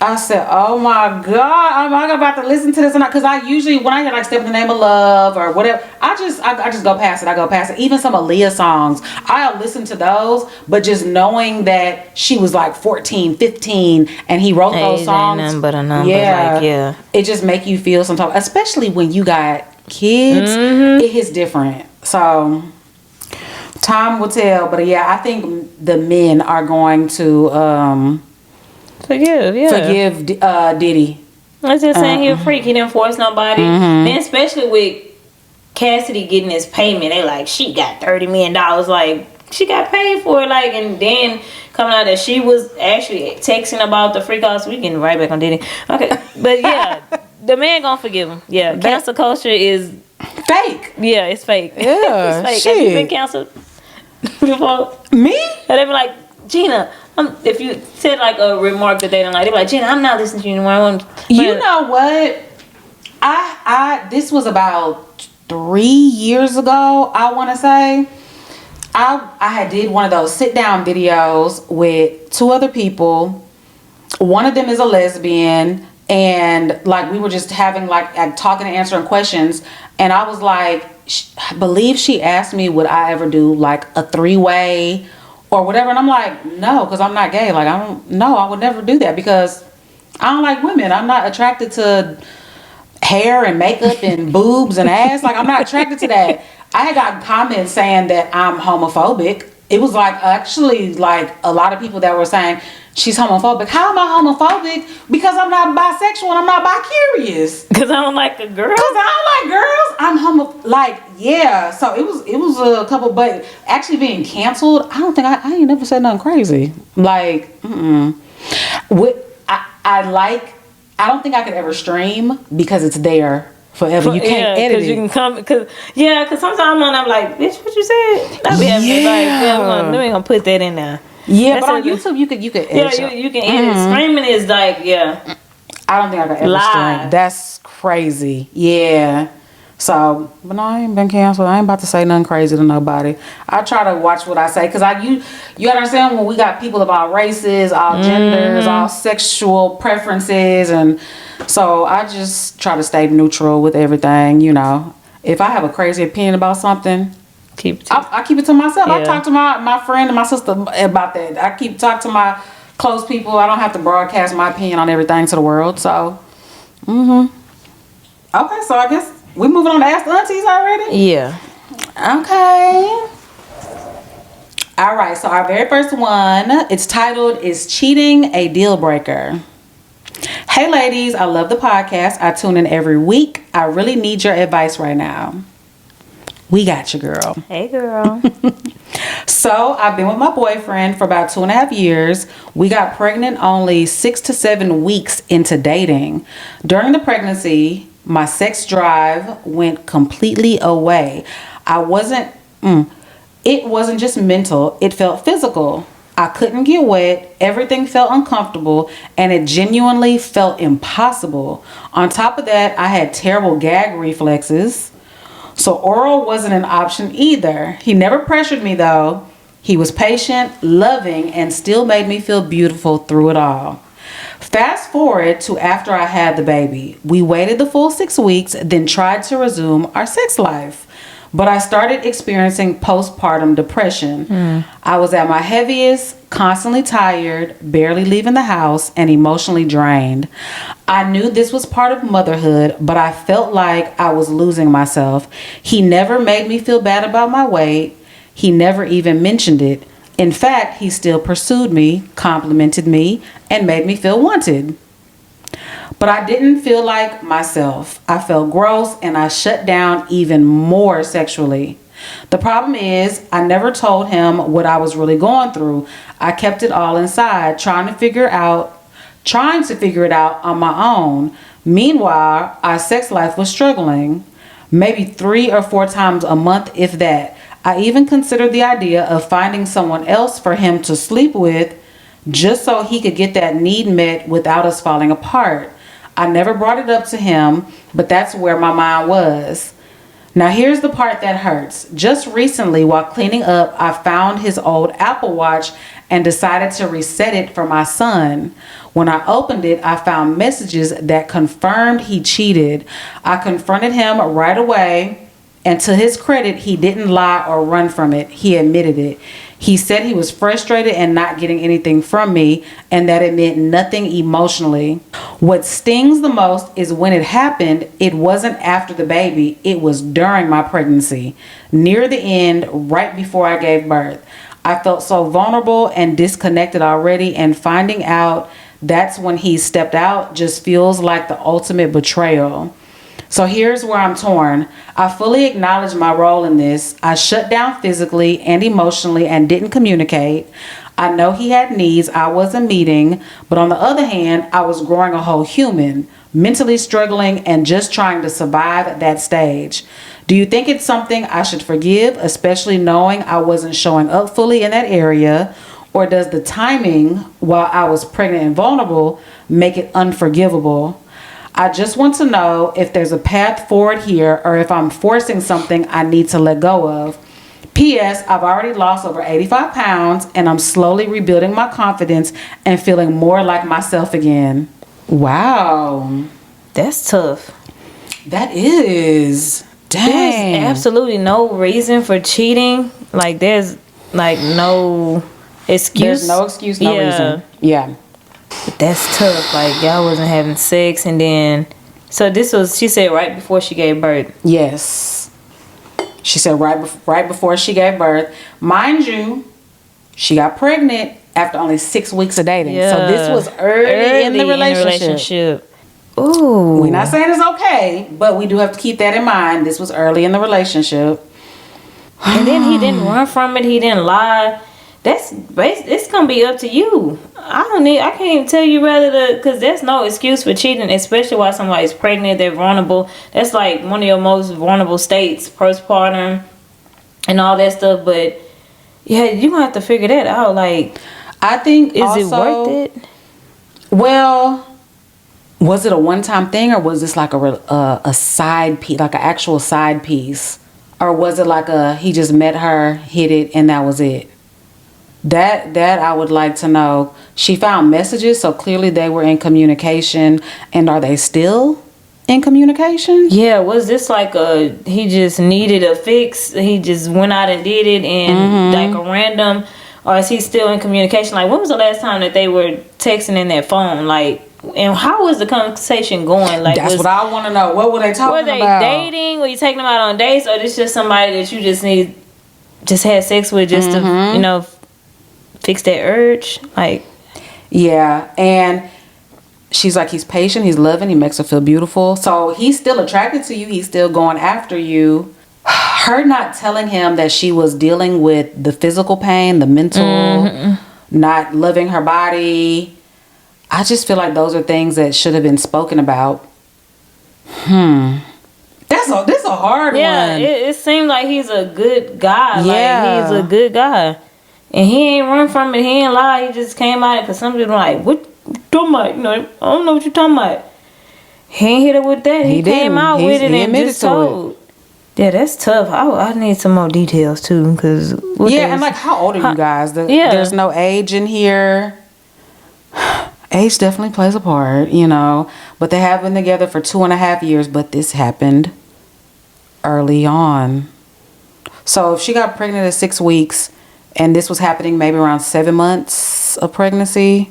I said, "Oh my God, am I about to listen to this?" Because I usually, when I hear like "Step in the Name of Love" or whatever, I just go past it. I go past it. Even some Aaliyah songs, I'll listen to those. But just knowing that she was like 14, 15, and he wrote those songs, ain't nothing but a number. yeah, Like, yeah, it just make you feel some type. Especially when you got kids, it hits different. So time will tell. But yeah, I think the men are going to. Forgive Diddy. I was just saying he a freak. He didn't force nobody. Then especially with Cassidy getting his payment, they like she got $30 million. Like she got paid for it. Like and then coming out that she was actually texting about the freak house. We getting right back on Diddy. Okay, but yeah, the man gonna forgive him. Yeah, cancel culture is fake. Yeah, it's fake. Yeah, it's fake. Shit. Have you been canceled before? Me? And they be like, Gina. If you said like a remark that they didn't like, they're like, Gina, I'm not listening to you anymore. You know what? I this was about 3 years ago. I want to say I had did one of those sit down videos with 2 other people. One of them is a lesbian, and like we were just having like talking and answering questions, and I was like, I believe she asked me would I ever do like a 3-way or whatever, and I'm like, no, because I'm not gay. Like I would never do that because I don't like women. I'm not attracted to hair and makeup and boobs and ass. Like I'm not attracted to that. I had gotten comments saying that I'm homophobic. It was like actually like a lot of people that were saying she's homophobic. How am I homophobic? Because I'm not bisexual and I'm not bi-curious. Because I don't like a girl. Because I don't like girls. I'm yeah. So it was a couple, but actually being canceled, I don't think I ain't never said nothing crazy. Like, I don't think I could ever stream because it's there forever. You can't edit it. You can come, because sometimes I'm like, bitch, what you said? I be having like, we ain't gonna put that in there. Yeah, but on YouTube you could edit. Yeah, you can edit. Streaming is like, yeah. I don't think I could ever stream. That's crazy. Yeah. So, but no, I ain't been canceled. I ain't about to say nothing crazy to nobody. I try to watch what I say because you understand when we got people of all races, all genders, all sexual preferences, and so I just try to stay neutral with everything. You know, if I have a crazy opinion about something, I keep it to myself. Yeah. I talk to my friend and my sister about that. I talk to my close people. I don't have to broadcast my opinion on everything to the world. So, okay. So I guess we moving on to Ask the Aunties already? Yeah. Okay. All right. So our very first one, it's titled, "Is Cheating a Deal Breaker?" Hey ladies, I love the podcast. I tune in every week. I really need your advice right now. We got you, girl. Hey, girl. So I've been with my boyfriend for about 2.5 years. We got pregnant only 6 to 7 weeks into dating. During the pregnancy, my sex drive went completely away. It wasn't just mental, it felt physical. I couldn't get wet, everything felt uncomfortable, and it genuinely felt impossible. On top of that, I had terrible gag reflexes. So oral wasn't an option either. He never pressured me though. He was patient, loving, and still made me feel beautiful through it all. Fast forward to after I had the baby. We waited the full 6 weeks, then tried to resume our sex life. But I started experiencing postpartum depression. I was at my heaviest, constantly tired, barely leaving the house, and emotionally drained. I knew this was part of motherhood, but I felt like I was losing myself. He never made me feel bad about my weight. He never even mentioned it. In fact, he still pursued me, complimented me, and made me feel wanted. But I didn't feel like myself. I felt gross and I shut down even more sexually. The problem is I never told him what I was really going through. I kept it all inside, trying to figure it out on my own. Meanwhile, our sex life was struggling. Maybe 3 or 4 times a month, if that. I even considered the idea of finding someone else for him to sleep with just so he could get that need met without us falling apart. I never brought it up to him, but that's where my mind was. Now here's the part that hurts. Just recently, while cleaning up, I found his old Apple Watch and decided to reset it for my son. When I opened it, I found messages that confirmed he cheated. I confronted him right away, and to his credit, he didn't lie or run from it. He admitted it. He said he was frustrated and not getting anything from me, and that it meant nothing emotionally. What stings the most is when it happened, it wasn't after the baby, it was during my pregnancy, near the end, right before I gave birth. I felt so vulnerable and disconnected already, and finding out that's when he stepped out just feels like the ultimate betrayal. So here's where I'm torn. I fully acknowledge my role in this. I shut down physically and emotionally and didn't communicate. I know he had needs I wasn't meeting, but on the other hand, I was growing a whole human, mentally struggling and just trying to survive that stage. Do you think it's something I should forgive, especially knowing I wasn't showing up fully in that area? Or does the timing while I was pregnant and vulnerable make it unforgivable? I just want to know if there's a path forward here or if I'm forcing something I need to let go of. P.S. I've already lost over 85 pounds and I'm slowly rebuilding my confidence and feeling more like myself again. Wow. That's tough. That is. Dang. There's absolutely no reason for cheating. Like, there's, like, no excuse. There's no excuse, no reason. Yeah. That's tough. Like, y'all wasn't having sex, and then so this was, she said, right before she gave birth. Yes, she said right before she gave birth. Mind you, she got pregnant after only 6 weeks of dating. Yeah. So this was early in the relationship. Ooh, we're not saying it's okay, but we do have to keep that in mind. This was early in the relationship, and then he didn't run from it. He didn't lie. It's gonna be up to you. I can't even tell you because there's no excuse for cheating, especially while somebody's pregnant, they're vulnerable. That's like one of your most vulnerable states, postpartum and all that stuff. But yeah, you're gonna have to figure that out. Like, I think is also, it worth it? Well, was it a one-time thing, or was this like a side piece, like an actual side piece, or was it like he just met her, hit it, and that was it? That I would like to know. She found messages, so clearly they were in communication. And are they still in communication? Yeah, was this like he just needed a fix, he just went out and did it, and like a random, or is he still in communication? Like, when was the last time that they were texting in their phone? Like, and how was the conversation going? Like, that's what I want to know. What were they talking about? Were they dating? Were you taking them out on dates, or this just somebody that you just had sex with just to fix that urge? Like, yeah. And she's like, he's patient, he's loving, he makes her feel beautiful, so he's still attracted to you, he's still going after you. Her not telling him that she was dealing with the physical pain, the mental, not loving her body, I just feel like those are things that should have been spoken about. This a hard one. Yeah, it seemed like he's a good guy. Yeah. Like, he's a good guy. And he ain't run from it. He ain't lie. He just came out because some people like, what you talking about? You know, I don't know what you're talking about. He ain't hit it with that. He came out with it and just told. Yeah, that's tough. I need some more details too. Cause and like, how old are you guys? There's no age in here. Age definitely plays a part, you know. But they have been together for 2.5 years. But this happened early on. So if she got pregnant at 6 weeks, and this was happening maybe around 7 months of pregnancy,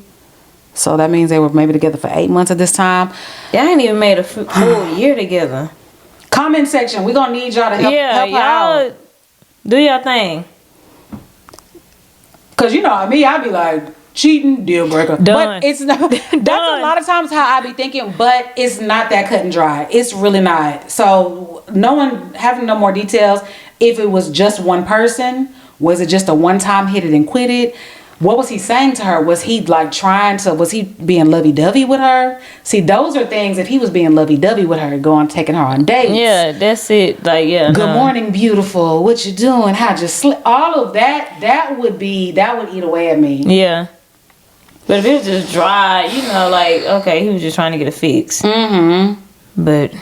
so that means they were maybe together for 8 months at this time. They ain't even made a full year together. Comment section, we're gonna need y'all to help her out. Do your thing. Cause you know me, I be like, cheating, deal breaker. Done. But it's not. That's a lot of times how I be thinking, but it's not that cut and dry. It's really not. So having no more details. If it was just one person, was it just a one-time hit it and quit it? What was he saying to her? Was he like was he being lovey-dovey with her? See, those are things, if he was being lovey-dovey with her, taking her on dates. Yeah, that's it. Like, yeah. Good morning, beautiful. What you doing? How'd you sleep? All of that would eat away at me. Yeah. But if it was just dry, like, okay, he was just trying to get a fix. But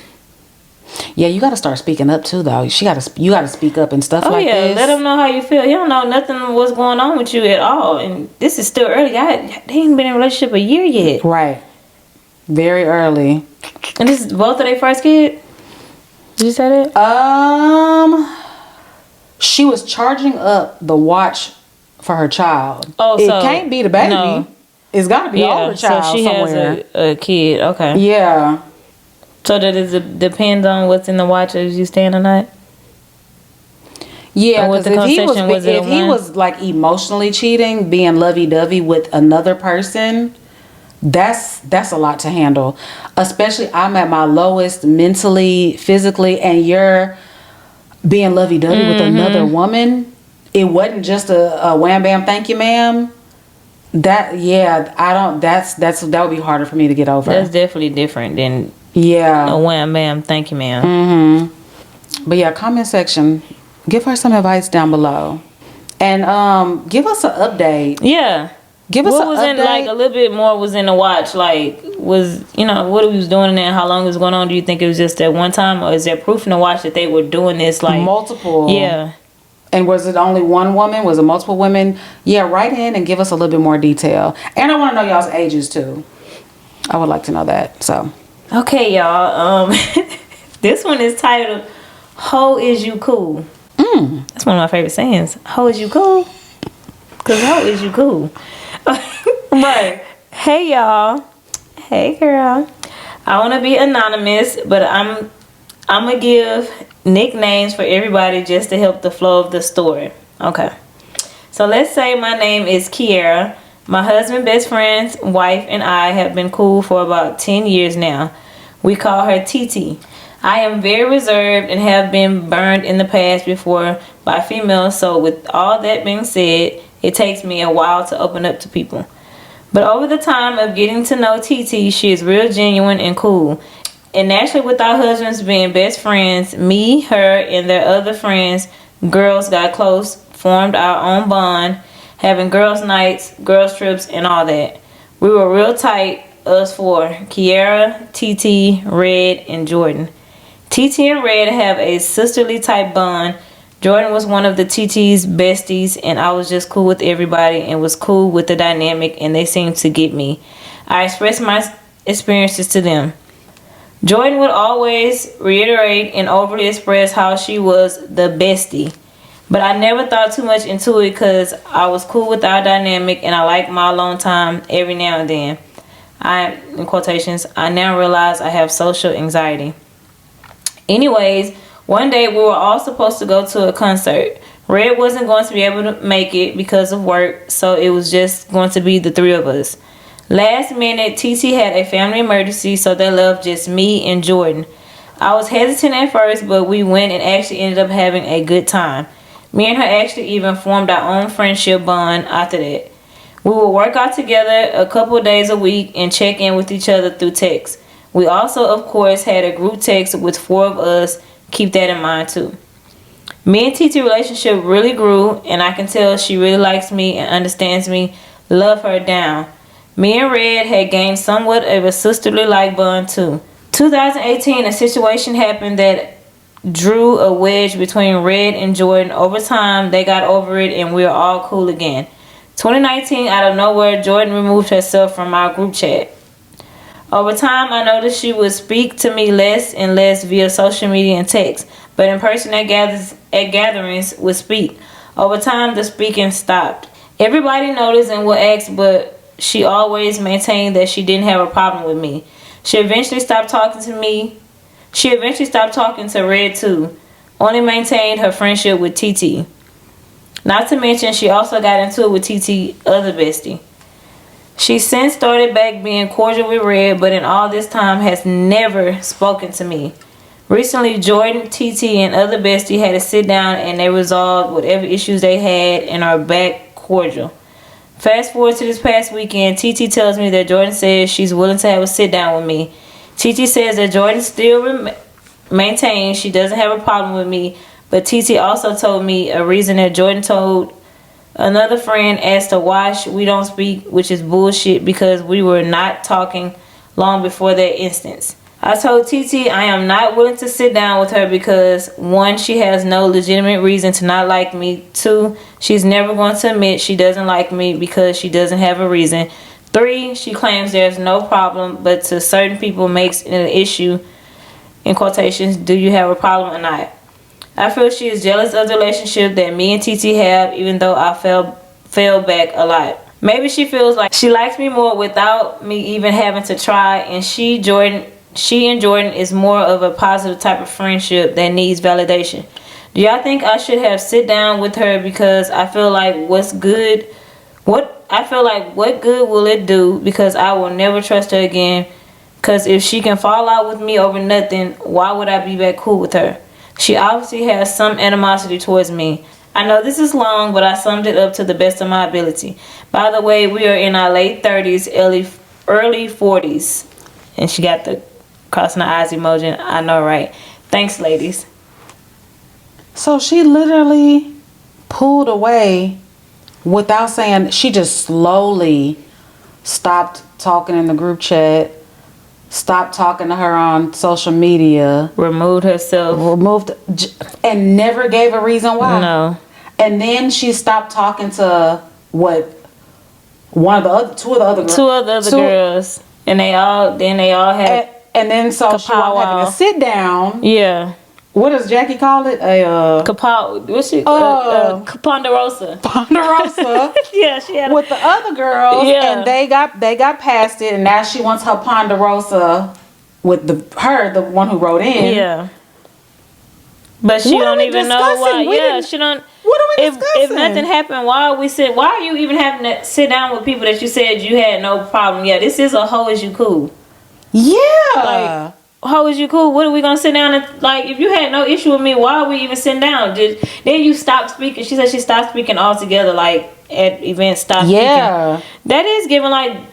Yeah, you got to start speaking up too, though. You got to speak up and stuff Oh like yeah, this. let them know how you feel. You don't know nothing what's going on with you at all, and this is still early. They ain't been in a relationship a year yet. Right. Very early. And this is both of their first kid. Did you say that? She was charging up the watch for her child. Oh, it so can't be the baby. no. It's got to be older child so she somewhere. has a kid. Okay. Yeah. So that it depends on what's in the watch as you staying the night. Yeah, Or what because the if he was like emotionally cheating, being lovey-dovey with another person, that's a lot to handle. Especially I'm at my lowest mentally, physically, and you're being lovey-dovey with another woman. It wasn't just a wham bam thank you ma'am. That would be harder for me to get over. That's definitely different than a wham bam thank you ma'am. But yeah, comment section, give her some advice down below, and give us an update. Yeah, give us what was update. in like a little bit more was in the watch, like was what he was doing in there, how long it was going on. Do you think it was just at one time, or is there proof in the watch that they were doing this like multiple? Yeah. And was it only one woman? Was it multiple women? Yeah, write in and give us a little bit more detail. And I want to know y'all's ages too. I would like to know that. So, okay, y'all. This one is titled "Ho Is You Cool?" That's one of my favorite sayings. Ho is you cool? Cause ho is you cool? right. Hey y'all. Hey girl. I want to be anonymous, but I'm gonna give nicknames for everybody just to help the flow of the story. Okay. So let's say my name is Kiera. My husband, best friend's wife, and I have been cool for about 10 years now. We call her TT. I am very reserved and have been burned in the past before by females, so with all that being said, it takes me a while to open up to people. But over the time of getting to know TT, she is real genuine and cool. And naturally, with our husbands being best friends, me, her, and their other friends, girls got close, formed our own bond, having girls' nights, girls' trips, and all that. We were real tight, us four, Kiera, TT, Red, and Jordan. TT and Red have a sisterly type bond. Jordan was one of the TT's besties, and I was just cool with everybody and was cool with the dynamic, and they seemed to get me. I expressed my experiences to them. Jordan would always reiterate and overly express how she was the bestie. But I never thought too much into it because I was cool with our dynamic and I like my alone time every now and then. In quotations, I now realize I have social anxiety. Anyways, one day we were all supposed to go to a concert. Red wasn't going to be able to make it because of work, so it was just going to be the three of us. Last minute, TT had a family emergency, so they left just me and Jordan. I was hesitant at first, but we went and actually ended up having a good time. Me and her actually even formed our own friendship bond after that. We would work out together a couple days a week and check in with each other through text. We also, of course, had a group text with 4 of us. Keep that in mind too. Me and TT relationship really grew, and I can tell she really likes me and understands me. Love her down. Me and Red had gained somewhat of a sisterly-like bond too. 2018, a situation happened that drew a wedge between Red and Jordan. Over time, they got over it and we were all cool again. 2019, out of nowhere, Jordan removed herself from our group chat. Over time, I noticed she would speak to me less and less via social media and text, but in person at gatherings would speak. Over time, the speaking stopped. Everybody noticed and would ask, but she always maintained that she didn't have a problem with me. She eventually stopped talking to me. She eventually stopped talking to Red too. Only maintained her friendship with TT. Not to mention, she also got into it with TT, other bestie. She since started back being cordial with Red, but in all this time has never spoken to me. Recently, Jordan, TT, and other bestie had a sit down and they resolved whatever issues they had and are back cordial. Fast forward to this past weekend, TT tells me that Jordan says she's willing to have a sit down with me. TT says that Jordan still maintains she doesn't have a problem with me, but TT also told me a reason that Jordan told another friend as to why we don't speak, which is bullshit because we were not talking long before that instance. I told TT I am not willing to sit down with her because 1, she has no legitimate reason to not like me. 2, she's never going to admit she doesn't like me because she doesn't have a reason. 3, she claims there's no problem, but to certain people makes it an issue. In quotations, do you have a problem or not? I feel she is jealous of the relationship that me and TT have, even though I fell back a lot. Maybe she feels like she likes me more without me even having to try, and she and Jordan is more of a positive type of friendship that needs validation. Do y'all think I should have sit down with her because I feel like what good will it do, because I will never trust her again, because if she can fall out with me over nothing, why would I be back cool with her? She obviously has some animosity towards me. I know this is long, but I summed it up to the best of my ability. By the way, we are in our late 30s, early 40s. And she got the crossing the eyes emoji. I know, right? Thanks, ladies. So she literally pulled away without saying. She just slowly stopped talking in the group chat, stopped talking to her on social media, removed herself, and never gave a reason why. No. And then she stopped talking to two of the other girls, and they all had. And then so she was having a sit down. Yeah. What does Jackie call it? Ponderosa. Ponderosa. Yeah, she had with the other girls, and they got past it, and now she wants her Ponderosa with the one who wrote in. Yeah. But she don't even know why. She don't. What are we discussing? If nothing happened, why are you even having to sit down with people that you said you had no problem? Yeah, this is a hoe is you cool. Yeah. How is you cool? What are we gonna sit down and if you had no issue with me, why are we even sitting down? Then you stopped speaking. She said she stopped speaking altogether, at events, speaking. That is giving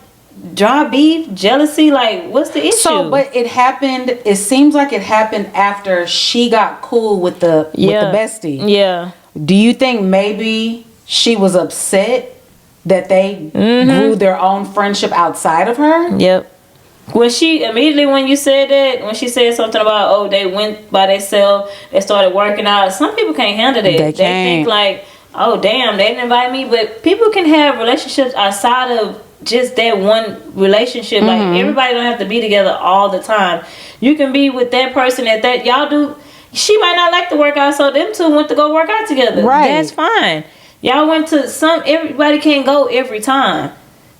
dry beef, jealousy. What's the issue? So, but it happened. It seems like it happened after she got cool with the bestie. Yeah. Do you think maybe she was upset that they grew their own friendship outside of her? Yep. When she said that, when she said something about they went by themselves, they started working out. Some people can't handle that. They think oh damn, they didn't invite me. But people can have relationships outside of just that one relationship. Everybody don't have to be together all the time. You can be with that person that y'all do. She might not like to work out, so them two went to go work out together. Right. That's fine. Y'all went to everybody can't go every time.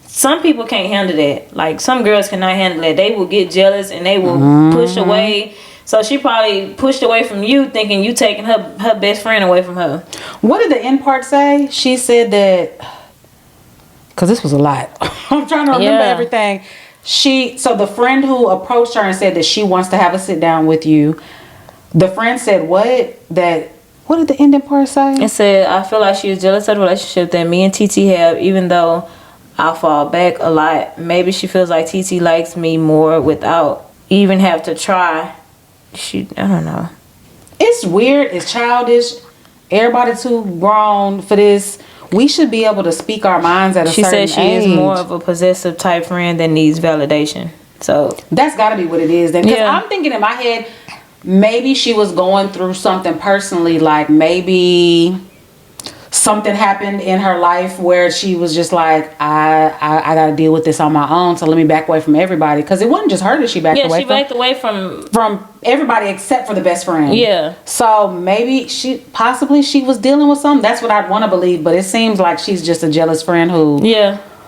Some people can't handle that. Some girls cannot handle that. They will get jealous and they will push away. So she probably pushed away from you, thinking you taking her best friend away from her. What did the end part say? She said that, because this was a lot. I'm trying to remember everything. So the friend who approached her and said that she wants to have a sit down with you, the friend said what did the ending part say? It said, I feel like she is jealous of the relationship that me and TT have, even though I fall back a lot. Maybe she feels like TT likes me more without even have to try. I don't know. It's weird. It's childish. Everybody too grown for this. We should be able to speak our minds at a certain age. She said she is more of a possessive type friend that needs validation. So that's got to be what it is then. Because I'm thinking in my head, maybe she was going through something personally. Maybe something happened in her life where she was just I gotta deal with this on my own, so let me back away from everybody, because it wasn't just her that she backed away she backed away from everybody except for the best friend. So maybe she was dealing with something. That's what I'd want to believe, but it seems like she's just a jealous friend who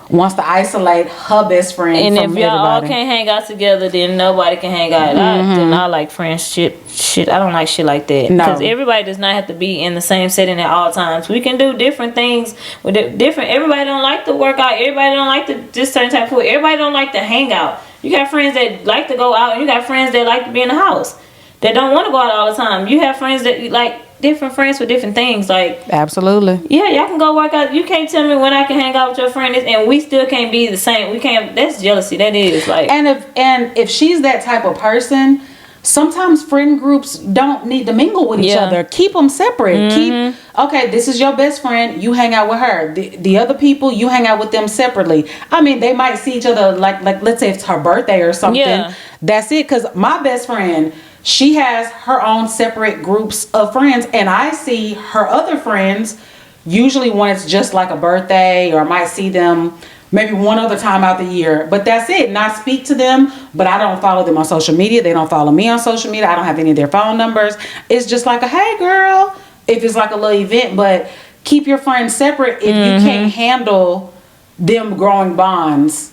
wants to isolate her best friend and from if y'all all everybody. can't hang out together, then nobody can hang out. I do not like friendship shit. I don't like shit like that. Because everybody does not have to be in the same setting at all times. We can do different things with different. Everybody don't like to work out. Everybody don't like to just certain type of food. Everybody don't like to hang out. You got friends that like to go out, and you got friends that like to be in the house, that don't want to go out all the time. You have friends that different friends for different things. Absolutely. Yeah, y'all can go work out. You can't tell me when I can hang out with your friend and we still can't be the same. We can't. That's jealousy. That is and if she's that type of person, sometimes friend groups don't need to mingle with each other. Keep them separate. Okay, this is your best friend. You hang out with her. The other people, you hang out with them separately. I mean, they might see each other like let's say it's her birthday or something. Yeah. That's it. Because my best friend, she has her own separate groups of friends, and I see her other friends usually when it's just like a birthday, or I might see them maybe one other time out the year, but that's it. And I speak to them, but I don't follow them on social media. They don't follow me on social media. I don't have any of their phone numbers. It's just like a, hey girl, if it's like a little event. But keep your friends separate if you can't handle them growing bonds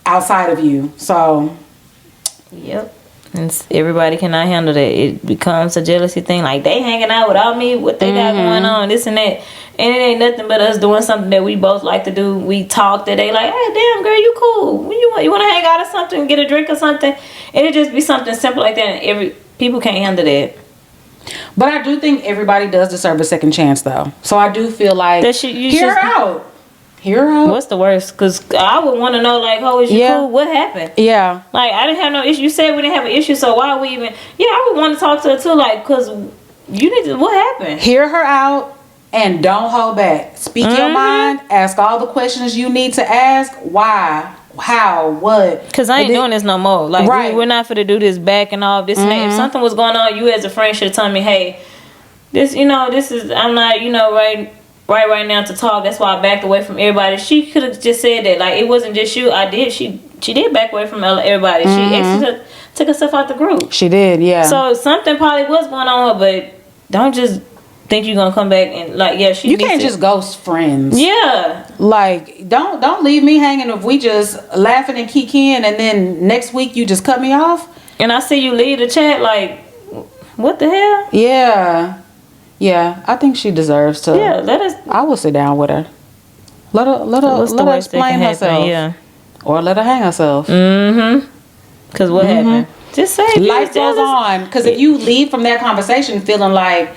outside of you. So yep. And everybody cannot handle that. It becomes a jealousy thing. Like, they hanging out without me, what they got going on, this and that. And it ain't nothing but us doing something that we both like to do. We talk that they like, hey, damn girl, you cool. When you want to hang out or something, get a drink or something. And it just be something simple like that. And people can't handle that. But I do think everybody does deserve a second chance, though. So I do feel like, hear her out. Hear her out. What's the worst? Because I would want to know, like, oh, is you cool? What happened? Yeah. Like, I didn't have no issue. You said we didn't have an issue, so why are we even... Yeah, I would want to talk to her, too, like, because you need to... What happened? Hear her out and don't hold back. Speak your mind. Ask all the questions you need to ask. Why? How? What? Because I ain't doing this no more. Like, we're not for to do this back and all this and that. If something was going on, you as a friend should have told me, hey, this, this is... I'm not, right now to talk. That's why I backed away from everybody. She could have just said that. Like, it wasn't just you. She did back away from everybody. She took herself out the group. She did, yeah. So something probably was going on with her, but don't just think you're gonna come back and you can't just ghost friends. Yeah. Like, don't leave me hanging if we just laughing and kikiing and then next week you just cut me off. And I see you leave the chat like, what the hell? Yeah. Yeah, I think she deserves to. Yeah, I will sit down with her. Let her explain herself. Yeah. Or let her hang herself. Because what happened? Just say life goes on. Because if you leave from that conversation feeling like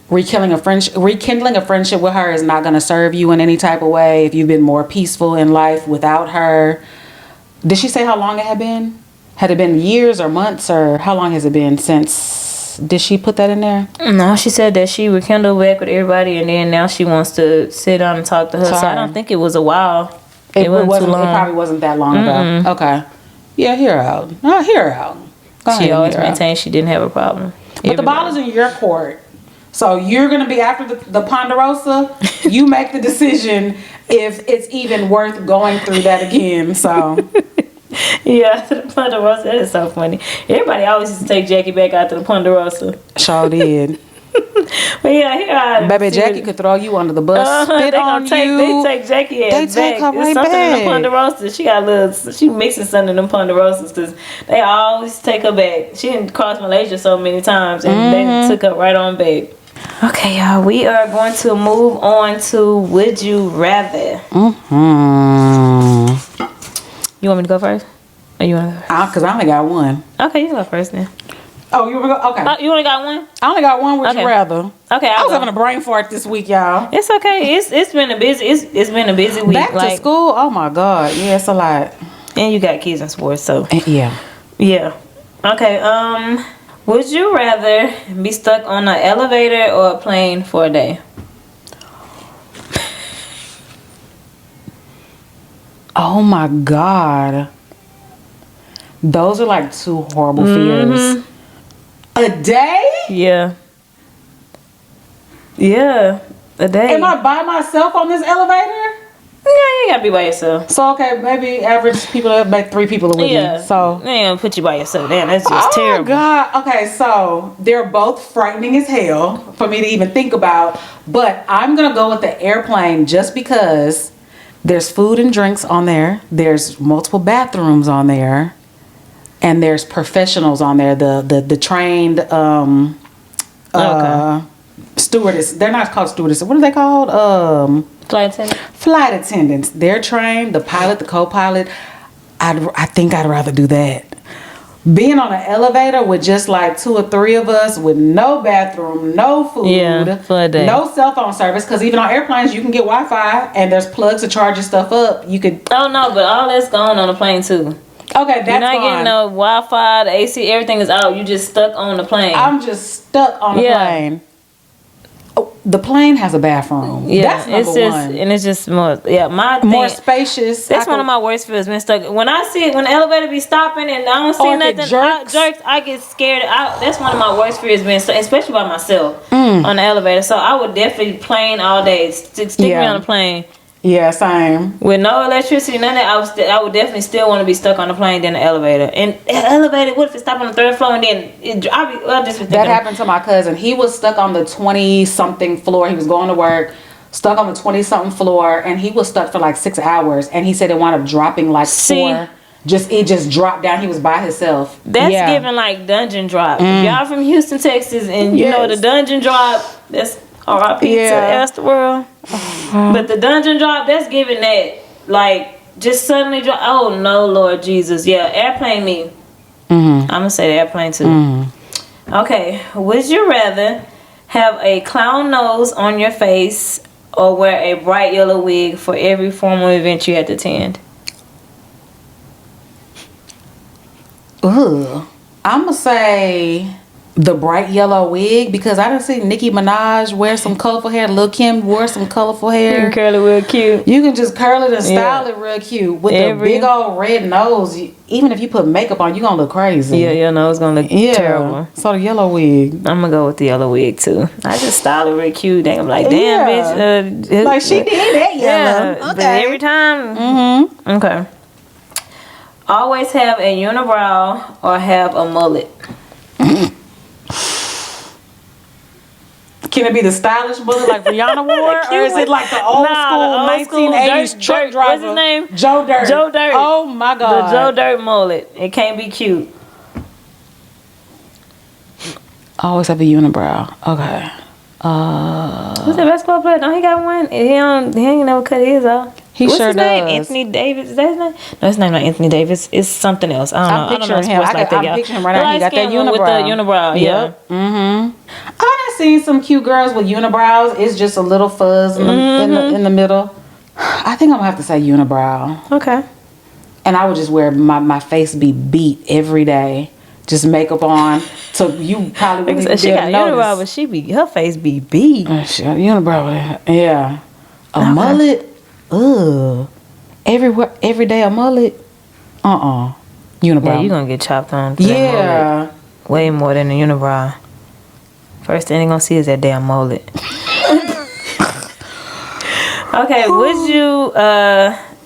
rekindling a friendship with her is not going to serve you in any type of way, if you've been more peaceful in life without her. Did she say how long it had been? Had it been years or months, or how long has it been since? Did she put that in there? No, she said that she rekindled back with everybody, and then now she wants to sit down and talk to her. So I don't think it was a while. It wasn't too long. It probably wasn't that long ago. Okay. Yeah, hear her out. No, hear her out. She always maintained she didn't have a problem. But the ball is in your court. So you're going to be after the Ponderosa. You make the decision if it's even worth going through that again. So... Yeah, to the Ponderosa. That is so funny. Everybody always used to take Jackie back out to the Ponderosa. Sure did. But yeah, here baby, Jackie could throw you under the bus, spit on you. They take Jackie ass back. Take her right something back. In the Ponderosa. She mixing something in them Ponderosas because they always take her back. She didn't cross Malaysia so many times, and they took her right on back. Okay, y'all, we are going to move on to Would You Rather. You want me to go first? Or you want to go first? Because I only got one. Okay, you go first then. Oh, you want to go? Okay. You only got one? I only got one. Would you rather? Okay, I was having a brain fart this week, y'all. It's okay. It's been a busy. It's been a busy week. Back to school. Oh my God. Yeah, it's a lot. And you got kids in sports, so yeah. Yeah. Okay. Would you rather be stuck on an elevator or a plane for a day? Oh my God. Those are like two horrible fears. A day? Yeah. Yeah. A day. Am I by myself on this elevator? Yeah, you ain't gotta be by yourself. So okay, maybe average people have like 3 people with me. So they ain't gonna put you by yourself. Damn, that's just terrible. Oh God. Okay, so they're both frightening as hell for me to even think about. But I'm gonna go with the airplane just because there's food and drinks on there. There's multiple bathrooms on there. And there's professionals on there. The trained stewardess. They're not called stewardess. What are they called? Flight attendants. Flight attendants. They're trained. The pilot, the co-pilot. I think I'd rather do that. Being on an elevator with just like 2 or 3 of us with no bathroom, no food, for a day. No cell phone service. Because even on airplanes, you can get Wi-Fi and there's plugs to charge your stuff up. You could. Oh no, but all that's gone on the plane too. Okay, that's You're not getting gone. no Wi-Fi, the AC, everything is out. You just stuck on the plane. I'm just stuck on the plane. Oh, the plane has a bathroom. Yeah, That's number it's just, one. and it's just more. Yeah, More spacious. That's one of my worst fears. Being stuck. When I see it, when the elevator be stopping and I don't see nothing, I get scared. That's one of my worst fears. Being stuck, especially by myself on the elevator. So I would definitely plane all day. Stick me on the plane. Yeah, same. With no electricity, none of that, I would definitely still want to be stuck on the plane than the elevator. And elevator, what if it stopped on the 3rd floor and then that happened to my cousin. He was stuck on the 20-something floor. He was going to work, stuck on the 20-something floor, and he was stuck for like 6 hours. And he said it wound up dropping like 4. It just dropped down. He was by himself. That's giving like dungeon drop. If y'all from Houston, Texas, and you know the dungeon drop, that's R.I.P. to Astroworld. But the dungeon drop, that's giving that, like, just suddenly drop. Oh, no, Lord Jesus. Yeah, airplane me. I'm going to say the airplane, too. Okay. Would you rather have a clown nose on your face or wear a bright yellow wig for every formal event you had to attend? I'm going to say the bright yellow wig, because I done see Nicki Minaj wear some colorful hair. Lil' Kim wore some colorful hair. You can curl it real cute. You can just curl it and style it real cute. With the big old red nose, even if you put makeup on, you're going to look crazy. Yeah, your nose going to look terrible. So the yellow wig. I'm going to go with the yellow wig, too. I just style it real cute. I'm like, damn, bitch. Like, she did that yellow. Yeah, but every time. Okay. Always have a unibrow or have a mullet. Can it be the stylish mullet like Rihanna wore? Or is it like the old school 1980s truck driver? What's his name? Joe Dirt. Joe Dirt. Oh my God. The Joe Dirt mullet. It can't be cute. Always have a unibrow. Okay. Who's the basketball player? Don't he got one? He ain't never cut his off. What's his does. Name? Anthony Davis. Is that his name? No, his name not Anthony Davis. It's something else. I don't know. I'm picturing him. I'm picturing him right now. He got that unibrow. With the unibrow. Yep. I done seen some cute girls with unibrows. It's just a little fuzz in the middle. I think I'm gonna have to say unibrow. Okay. And I would just wear my face be beat every day. Just makeup on, so you probably wouldn't even she got notice. unibrow, but her face be beat. She got unibrow, yeah. A mullet, every day a mullet, unibrow. Yeah, you gonna get chopped on. Yeah, way more than a unibrow. First thing they gonna see is that damn mullet. Okay, would you?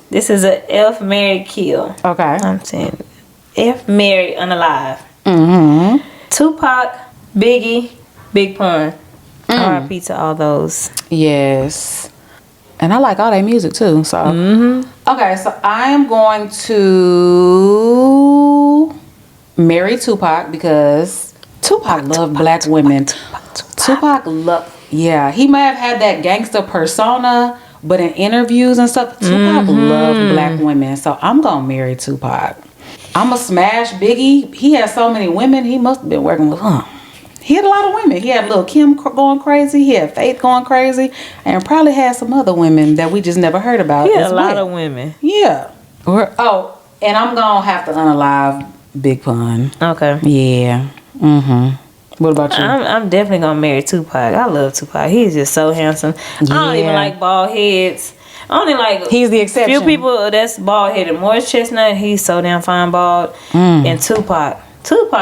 This is a F, marry, kill. Okay, I'm saying F, marry, unalive. Tupac, Biggie, Big Pun. R.I.P. to all those. Yes. And I like all their music too. So okay, so I am going to marry Tupac because Tupac loved black women. Tupac loved, he may have had that gangster persona, but in interviews and stuff, Tupac loved black women. So I'm gonna marry Tupac. I'ma smash Biggie. He had so many women. He must have been working with He had a lot of women. He had Lil' Kim going crazy. He had Faith going crazy, and probably had some other women that we just never heard about. He had a lot of women. Yeah. And I'm gonna have to unalive Big Pun. Okay. Yeah. What about you? I'm definitely gonna marry Tupac. I love Tupac. He's just so handsome. I don't even like bald heads. Only like he's the exception. Few people that's bald headed. Morris Chestnut, he's so damn fine bald. And Tupac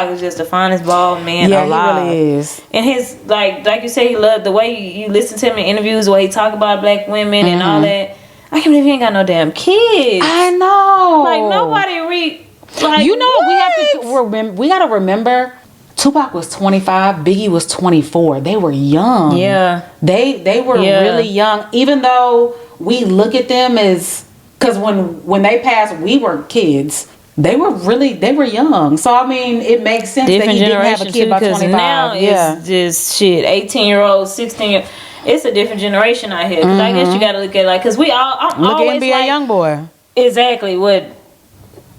is just the finest bald man alive. He really is. And his like you say, he loved the way you listen to him in interviews, the way he talk about black women and all that. I can't believe he ain't got no damn kids. I know. Like nobody like you know what? we gotta remember. Tupac was 25, Biggie was 24. They were young. Yeah. They were really young. Even though we look at them as, because when they passed, we were kids. They were young. So I mean, it makes sense that he didn't have a kid by 25. Now it's just 18-year-olds, 16-year. It's a different generation out here. Cause I guess you got to look at because we all look at NBA YoungBoy. Exactly. What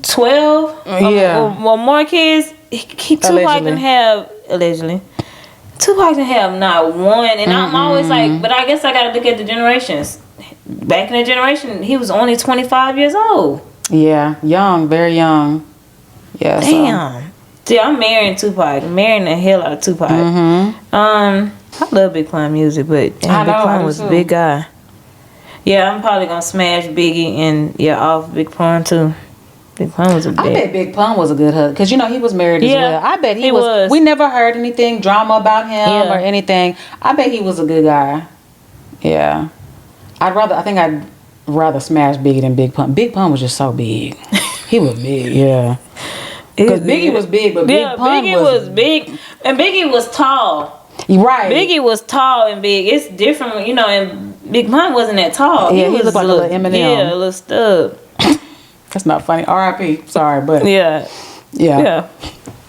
12? Or more kids. Tupac didn't have Tupac didn't have not one, and I'm always like, but I guess I gotta look at the generations. Back in the generation, he was only 25 years old. Yeah, young, very young. Yeah. Damn. See, I'm marrying Tupac. Marrying the hell out of Tupac. I love Big Pun music, but Big Pun was a big guy. Yeah, I'm probably gonna smash Biggie and off Big Pun too. Big Pun was a big. I bet Big Pun was a good husband because he was married as well. I bet he was. We never heard anything drama about him or anything. I bet he was a good guy. Yeah, I think I'd rather smash Biggie than Big Pun. Big Pun was just so big. He was big. Yeah. Because Biggie was big, but Big Pun Biggie was big, and Biggie was tall. Right. Biggie was tall and big. It's different, and Big Pun wasn't that tall. Yeah, he looked like a little Eminem. Yeah, a little stub. That's not funny. R.I.P. Sorry, but yeah.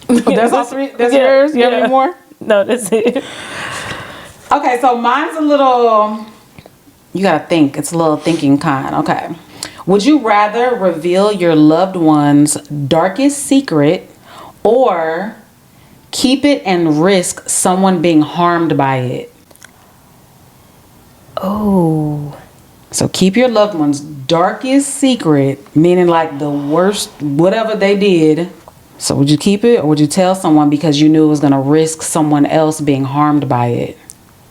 That's all three. That's yours. You have any more? No, that's it. Okay, so mine's a little. You gotta think. It's a little thinking kind. Okay. Would you rather reveal your loved one's darkest secret or keep it and risk someone being harmed by it? Oh. So keep your loved one's darkest secret, meaning like the worst, whatever they did. So would you keep it or would you tell someone because you knew it was going to risk someone else being harmed by it?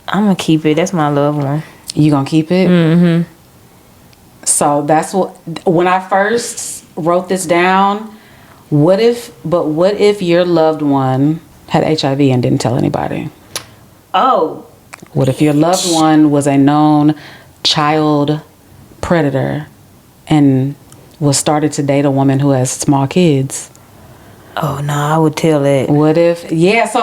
I'm going to keep it. That's my loved one. You going to keep it? Mm-hmm. So that's when I first wrote this down, what if your loved one had HIV and didn't tell anybody? Oh. What if your loved one was a known child predator and was started to date a woman who has small kids? Oh no, I would tell it. What if? Yeah, so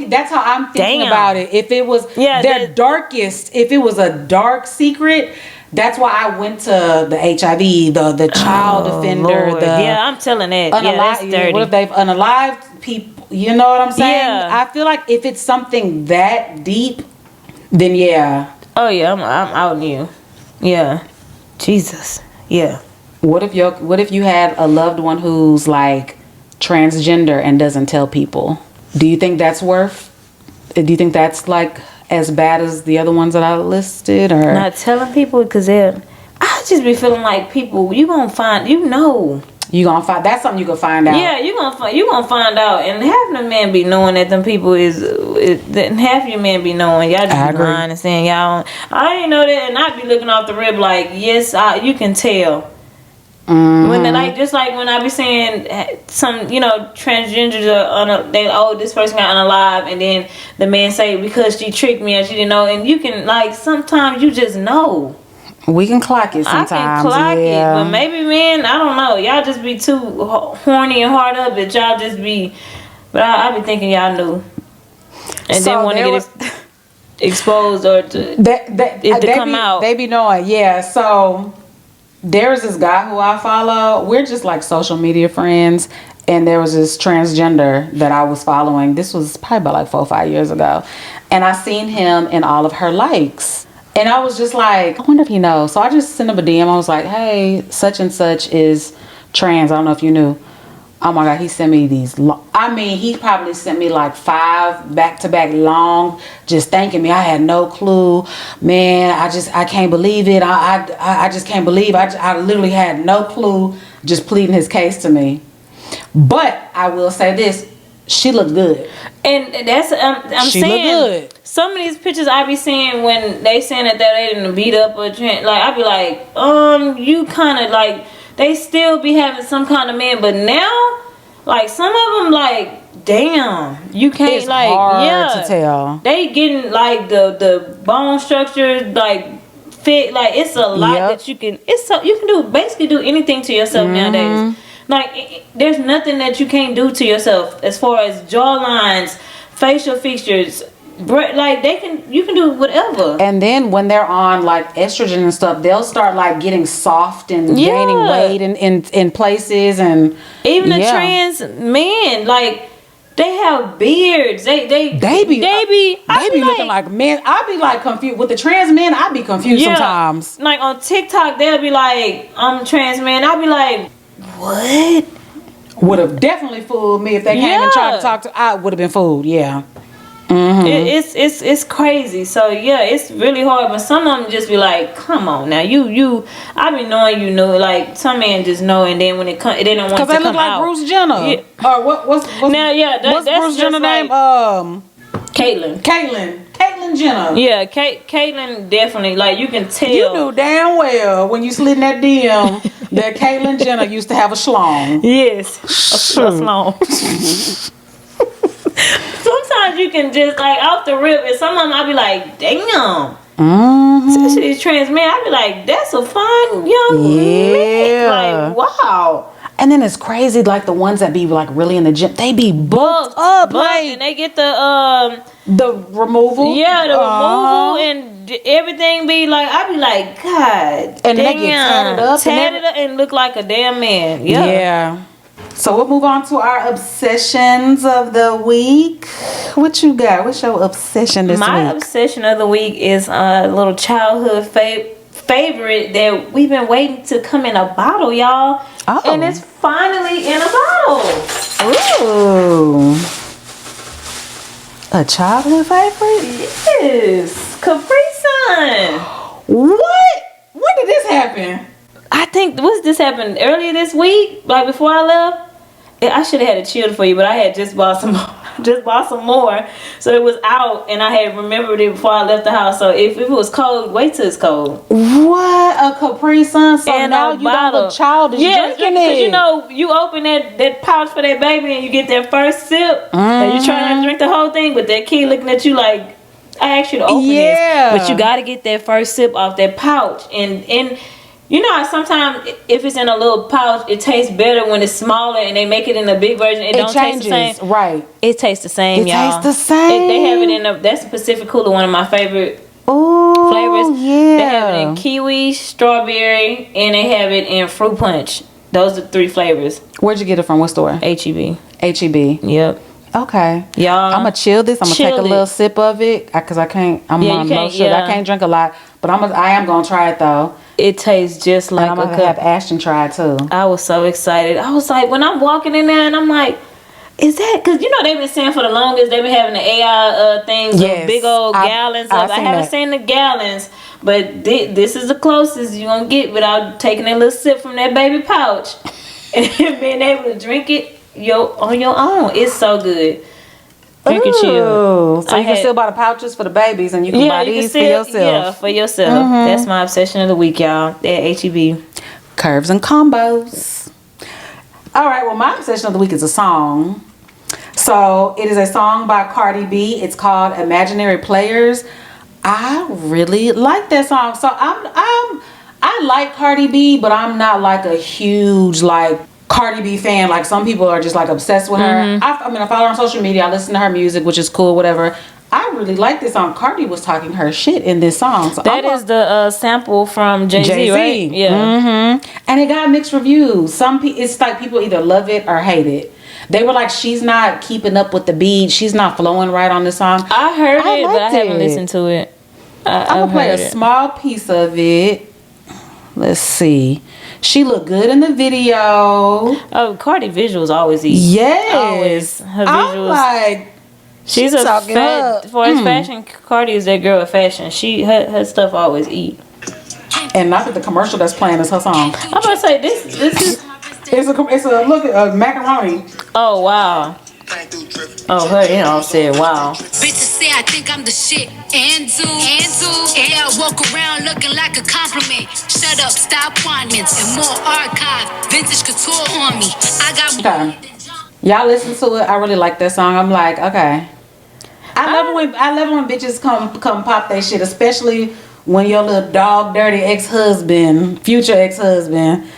that's how I'm thinking about it. If it was their darkest, if it was a dark secret, that's why I went to the HIV, the child offender. I'm telling it. That's dirty. What if they've unalived people? You know what I'm saying? Yeah. I feel like if it's something that deep, then yeah. Oh yeah, I'm out on you. Yeah. Jesus. Yeah. What if you had a loved one who's like transgender and doesn't tell people? Do you think that's like as bad as the other ones that I listed, or not telling people? Because I just be feeling like people you gonna find that's something you can find out. Yeah, you gonna find out, and half the men be knowing that them people half your men be knowing y'all just be lying and saying y'all I ain't know that, and I be looking off the rib like yes you can tell. When just like when I be saying some transgenders are this person got unalive, and then the man say because she tricked me and she didn't know, and you can like sometimes you just know. We can clock it sometimes. I can clock it, but maybe men, I don't know. Y'all just be too horny and hard up that y'all just be. But I be thinking y'all knew, and then want to get exposed or to come out. They be knowing, yeah. So there's this guy who I follow. We're just like social media friends. And there was this transgender that I was following. This was probably about like 4 or 5 years ago. And I seen him in all of her likes. And I was just like, I wonder if he knows. So I just sent him a DM. I was like, hey, such and such is trans. I don't know if you knew. Oh my God, he sent me these. He probably sent me like 5 back-to-back long, just thanking me. I had no clue. Man, I can't believe it. I just can't believe. I literally had no clue, just pleading his case to me. But I will say this. She looked good. And that's, I'm saying. She looked good. Some of these pictures I be seeing when they saying that they didn't beat up or like I be like, you kind of like, they still be having some kind of man, but now, like some of them, like, damn, you can't it's hard to tell. They getting like the bone structure like fit, like it's a lot that you can. You can basically do anything to yourself nowadays. Like there's nothing that you can't do to yourself as far as jawlines, facial features. Like you can do whatever. And then when they're on like estrogen and stuff, they'll start like getting soft and gaining weight in places, and even the trans men, like they have beards. They be looking like men. I be like confused with the trans men. I be confused sometimes. Like on TikTok, they'll be like, "I'm trans man." I'll be like, "What?" Would have definitely fooled me if they came and tried to talk to. I would have been fooled. Yeah. It's crazy. So yeah, it's really hard. But some of them just be like, come on now, I be knowing you know, like some men just know, and then when it come, they don't want to come out. Because they look like Bruce Jenner. Yeah. Or what's now? Yeah, what's that's Bruce Jenner like, name? Caitlyn Jenner. Yeah, Caitlyn definitely. Like you can tell. You knew damn well when you slid in that DM that Caitlyn Jenner used to have a schlong. Yes, a schlong. Sometimes you can just like off the rip, and some of them I'll be like, damn. Especially these trans men, I'll be like, that's a fun young man. Like, wow. And then it's crazy, like the ones that be like really in the gym, they be booked up, like, and they get the removal. Yeah, the removal and everything be like, I be like, God, and damn, they get tatted up and look like a damn man. Yeah. So we'll move on to our obsessions of the week. What you got? What's your obsession this week? My obsession of the week is a little childhood favorite that we've been waiting to come in a bottle, y'all. Oh. And it's finally in a bottle. Ooh. A childhood favorite? Yes. Capri Sun. What? When did this happen? I think this happened earlier this week, like before I left. I should have had it chilled for you, but I had just bought some more. So it was out, and I had remembered it before I left the house. So if it was cold, wait till it's cold. What? A Capri Sun? So and now you don't look childish drinking it. Because you know, you open that pouch for that baby, and you get that first sip, and you're trying to drink the whole thing, but that kid looking at you like, I asked you to open this, but you got to get that first sip off that pouch, and you know how sometimes if it's in a little pouch, it tastes better when it's smaller, and they make it in a big version. It don't changes. Taste the same. Right. It tastes the same, y'all. It tastes the same. They have it in that's Pacific Cooler, one of my favorite flavors. Yeah. They have it in kiwi, strawberry, and they have it in fruit punch. Those are 3 flavors. Where'd you get it from? What store? H-E-B. H-E-B. Yep. Okay. Y'all. I'm gonna chill this. I'm gonna take a little sip of it because I can't. I'm on low sugar. I can't drink a lot, but I am gonna try it though. It tastes just like and I'm gonna have Ashton try it too. I was so excited. I was like, when I'm walking in there and I'm like, is that because you know they've been saying for the longest they've been having the AI things, yes, big old gallons of. I haven't seen the gallons, but this is the closest you're gonna get without taking a little sip from that baby pouch and being able to drink it on your own. It's so good. Drink it chill. So you can still buy the pouches for the babies, and you can buy these for yourself. Yeah, for yourself. That's my obsession of the week, y'all. At H-E-B. Curves and combos. All right. Well, my obsession of the week is a song. So it is a song by Cardi B. It's called "Imaginary Players." I really like that song. So I like Cardi B, but I'm not like a huge Cardi B fan. Like some people are just like obsessed with her. I mean, I follow her on social media. I listen to her music, which is cool, whatever. I really like this song. Cardi was talking her shit in this song. So that is the sample from Jay-Z, right? Yeah. And it got mixed reviews. It's like people either love it or hate it. They were like, she's not keeping up with the beat. She's not flowing right on the song. I heard it, but I haven't listened to it. I'm gonna play a small piece of it. Let's see. She looked good in the video. Oh, Cardi visuals always eat. Yes. Always. Her visuals. I'm like, she's a for his fashion. Cardi is that girl at fashion. Her stuff always eat. And not that the commercial that's playing is her song. I'm about to say this is. It's a look at macaroni. Oh wow. Oh, her all said wow. Bitches say I think I'm the shit. And yeah, I walk around looking like a compliment. Shut up, stop whining. And more archive, vintage couture on me. I got Y'all listen to it. I really like that song. I'm like, okay. I love it when bitches come pop that shit, especially when your little dog dirty future ex-husband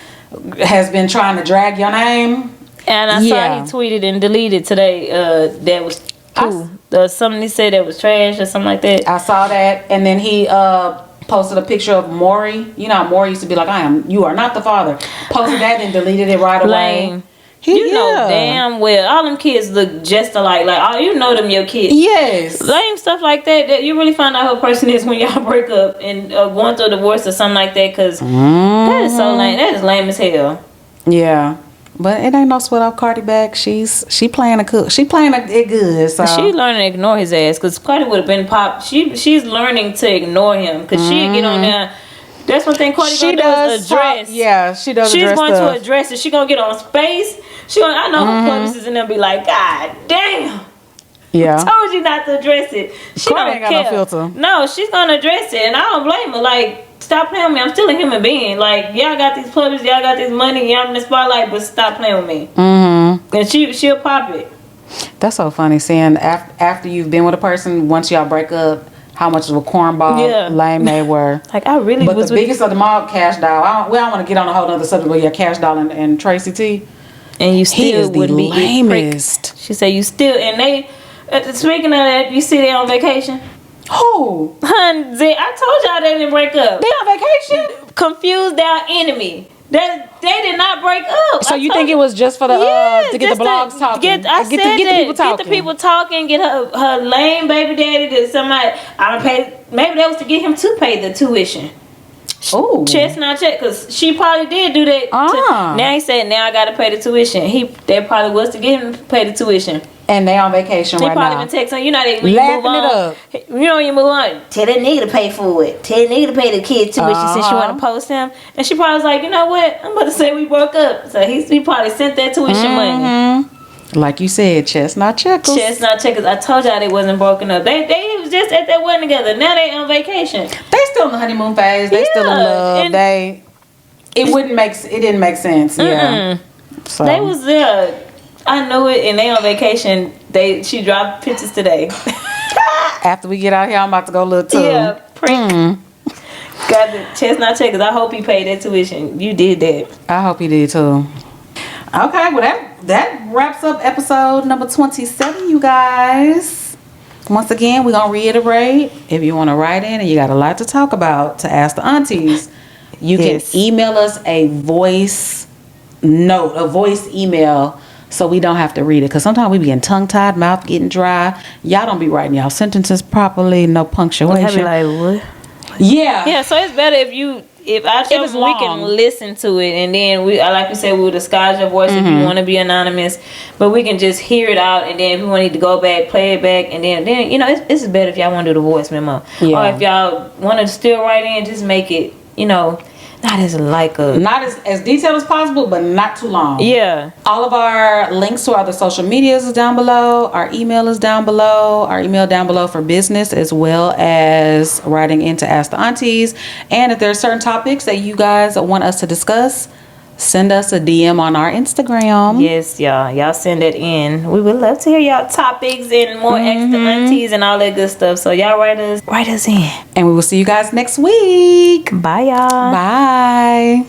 has been trying to drag your name. And I saw he tweeted and deleted today that was cool. Something he said that was trash or something like that. I saw that. And then he posted a picture of Maury. You know how Maury used to be like, you are not the father. Posted that and deleted it right away. You know damn well all them kids look just alike. Like, you know them your kids. Yes. Lame stuff like that you really find out who a person is when y'all break up and going through a divorce or something like that, because that is so lame. That is lame as hell. Yeah. But it ain't no sweat off Cardi back. She playing a cook. She playing it good. So she learning to ignore his ass because Cardi would have been pop. She's learning to ignore him because she'd get on there. That's one thing Cardi gonna do is address. She does. She's address going stuff. to address it. She gonna get on space. I know her publicists and them be like, God damn. Yeah. I told you not to address it. She Cardi don't ain't care. got no filter. No, she's gonna address it, and I don't blame her. Like, stop playing with me. I'm still a human being. Like, y'all got these publicists, y'all got this money, y'all in the spotlight, but stop playing with me. Mm-hmm. And she'll pop it. That's so funny seeing after you've been with a person, once y'all break up, how much of a cornball lame they were. Like, I really but was the biggest of them all, Cash Doll. We don't want to get on a whole other subject, but yeah, Cash Doll and Tracy T. And you he still is the wouldn't be lamest. She said you still, and they, speaking of that, you see they on vacation? Who? Hun, I told y'all they didn't break up. They on vacation? Confused our enemy. They did not break up. So you think it was just for the to get the blogs talking? Get the people talking. Get the people talking. Get her lame baby daddy to somebody. I don't pay. Maybe that was to get him to pay the tuition. Oh, Chestnut check, because she probably did do that. Now he said, now I gotta pay the tuition. That probably was to get him to pay the tuition. And they on vacation right now. He probably been texting. You know, when laughing you move on, it up. You know, when you move on, tell that nigga to pay for it. Tell that nigga to pay the kid tuition since you want to post him. And she probably was like, you know what? I'm about to say we broke up. So he probably sent that tuition money. Like you said, chestnut checkers. Chestnut checkers. I told y'all they wasn't broken up. They was just at that wedding together. Now they on vacation. They still in the honeymoon phase. They still in love. It didn't make sense. Yeah. So. They was there. I know it, and they on vacation. She dropped pictures today. After we get out here, I'm about to go look too. Yeah, prank. Got the chestnut checkers. I hope he paid that tuition. You did that. I hope he did too. Okay, well that wraps up episode number 27, you guys. Once again, we're gonna reiterate, if you want to write in and you got a lot to talk about to ask the aunties, you can email us a voice note, a voice email, so we don't have to read it, because sometimes we be getting tongue-tied, mouth getting dry. Y'all don't be writing y'all sentences properly, no punctuation. Like, what? Yeah, so it's better if I tell you we can listen to it, and then like we said, we'll disguise your voice if you want to be anonymous, but we can just hear it out, and then if we need to go back, play it back, and then you know, it's better if y'all want to do the voice memo, or if y'all want to still write in, just make it, you know, not as detailed as possible, but not too long. Yeah. All of our links to our other social medias is down below. Our email is down below. Our email down below for business, as well as writing in to ask the aunties. And if there are certain topics that you guys want us to discuss, send us a DM on our Instagram. Yes, y'all send it in. We would love to hear y'all topics and more extra aunties and all that good stuff. So y'all write us in. And we will see you guys next week. Bye, y'all. Bye.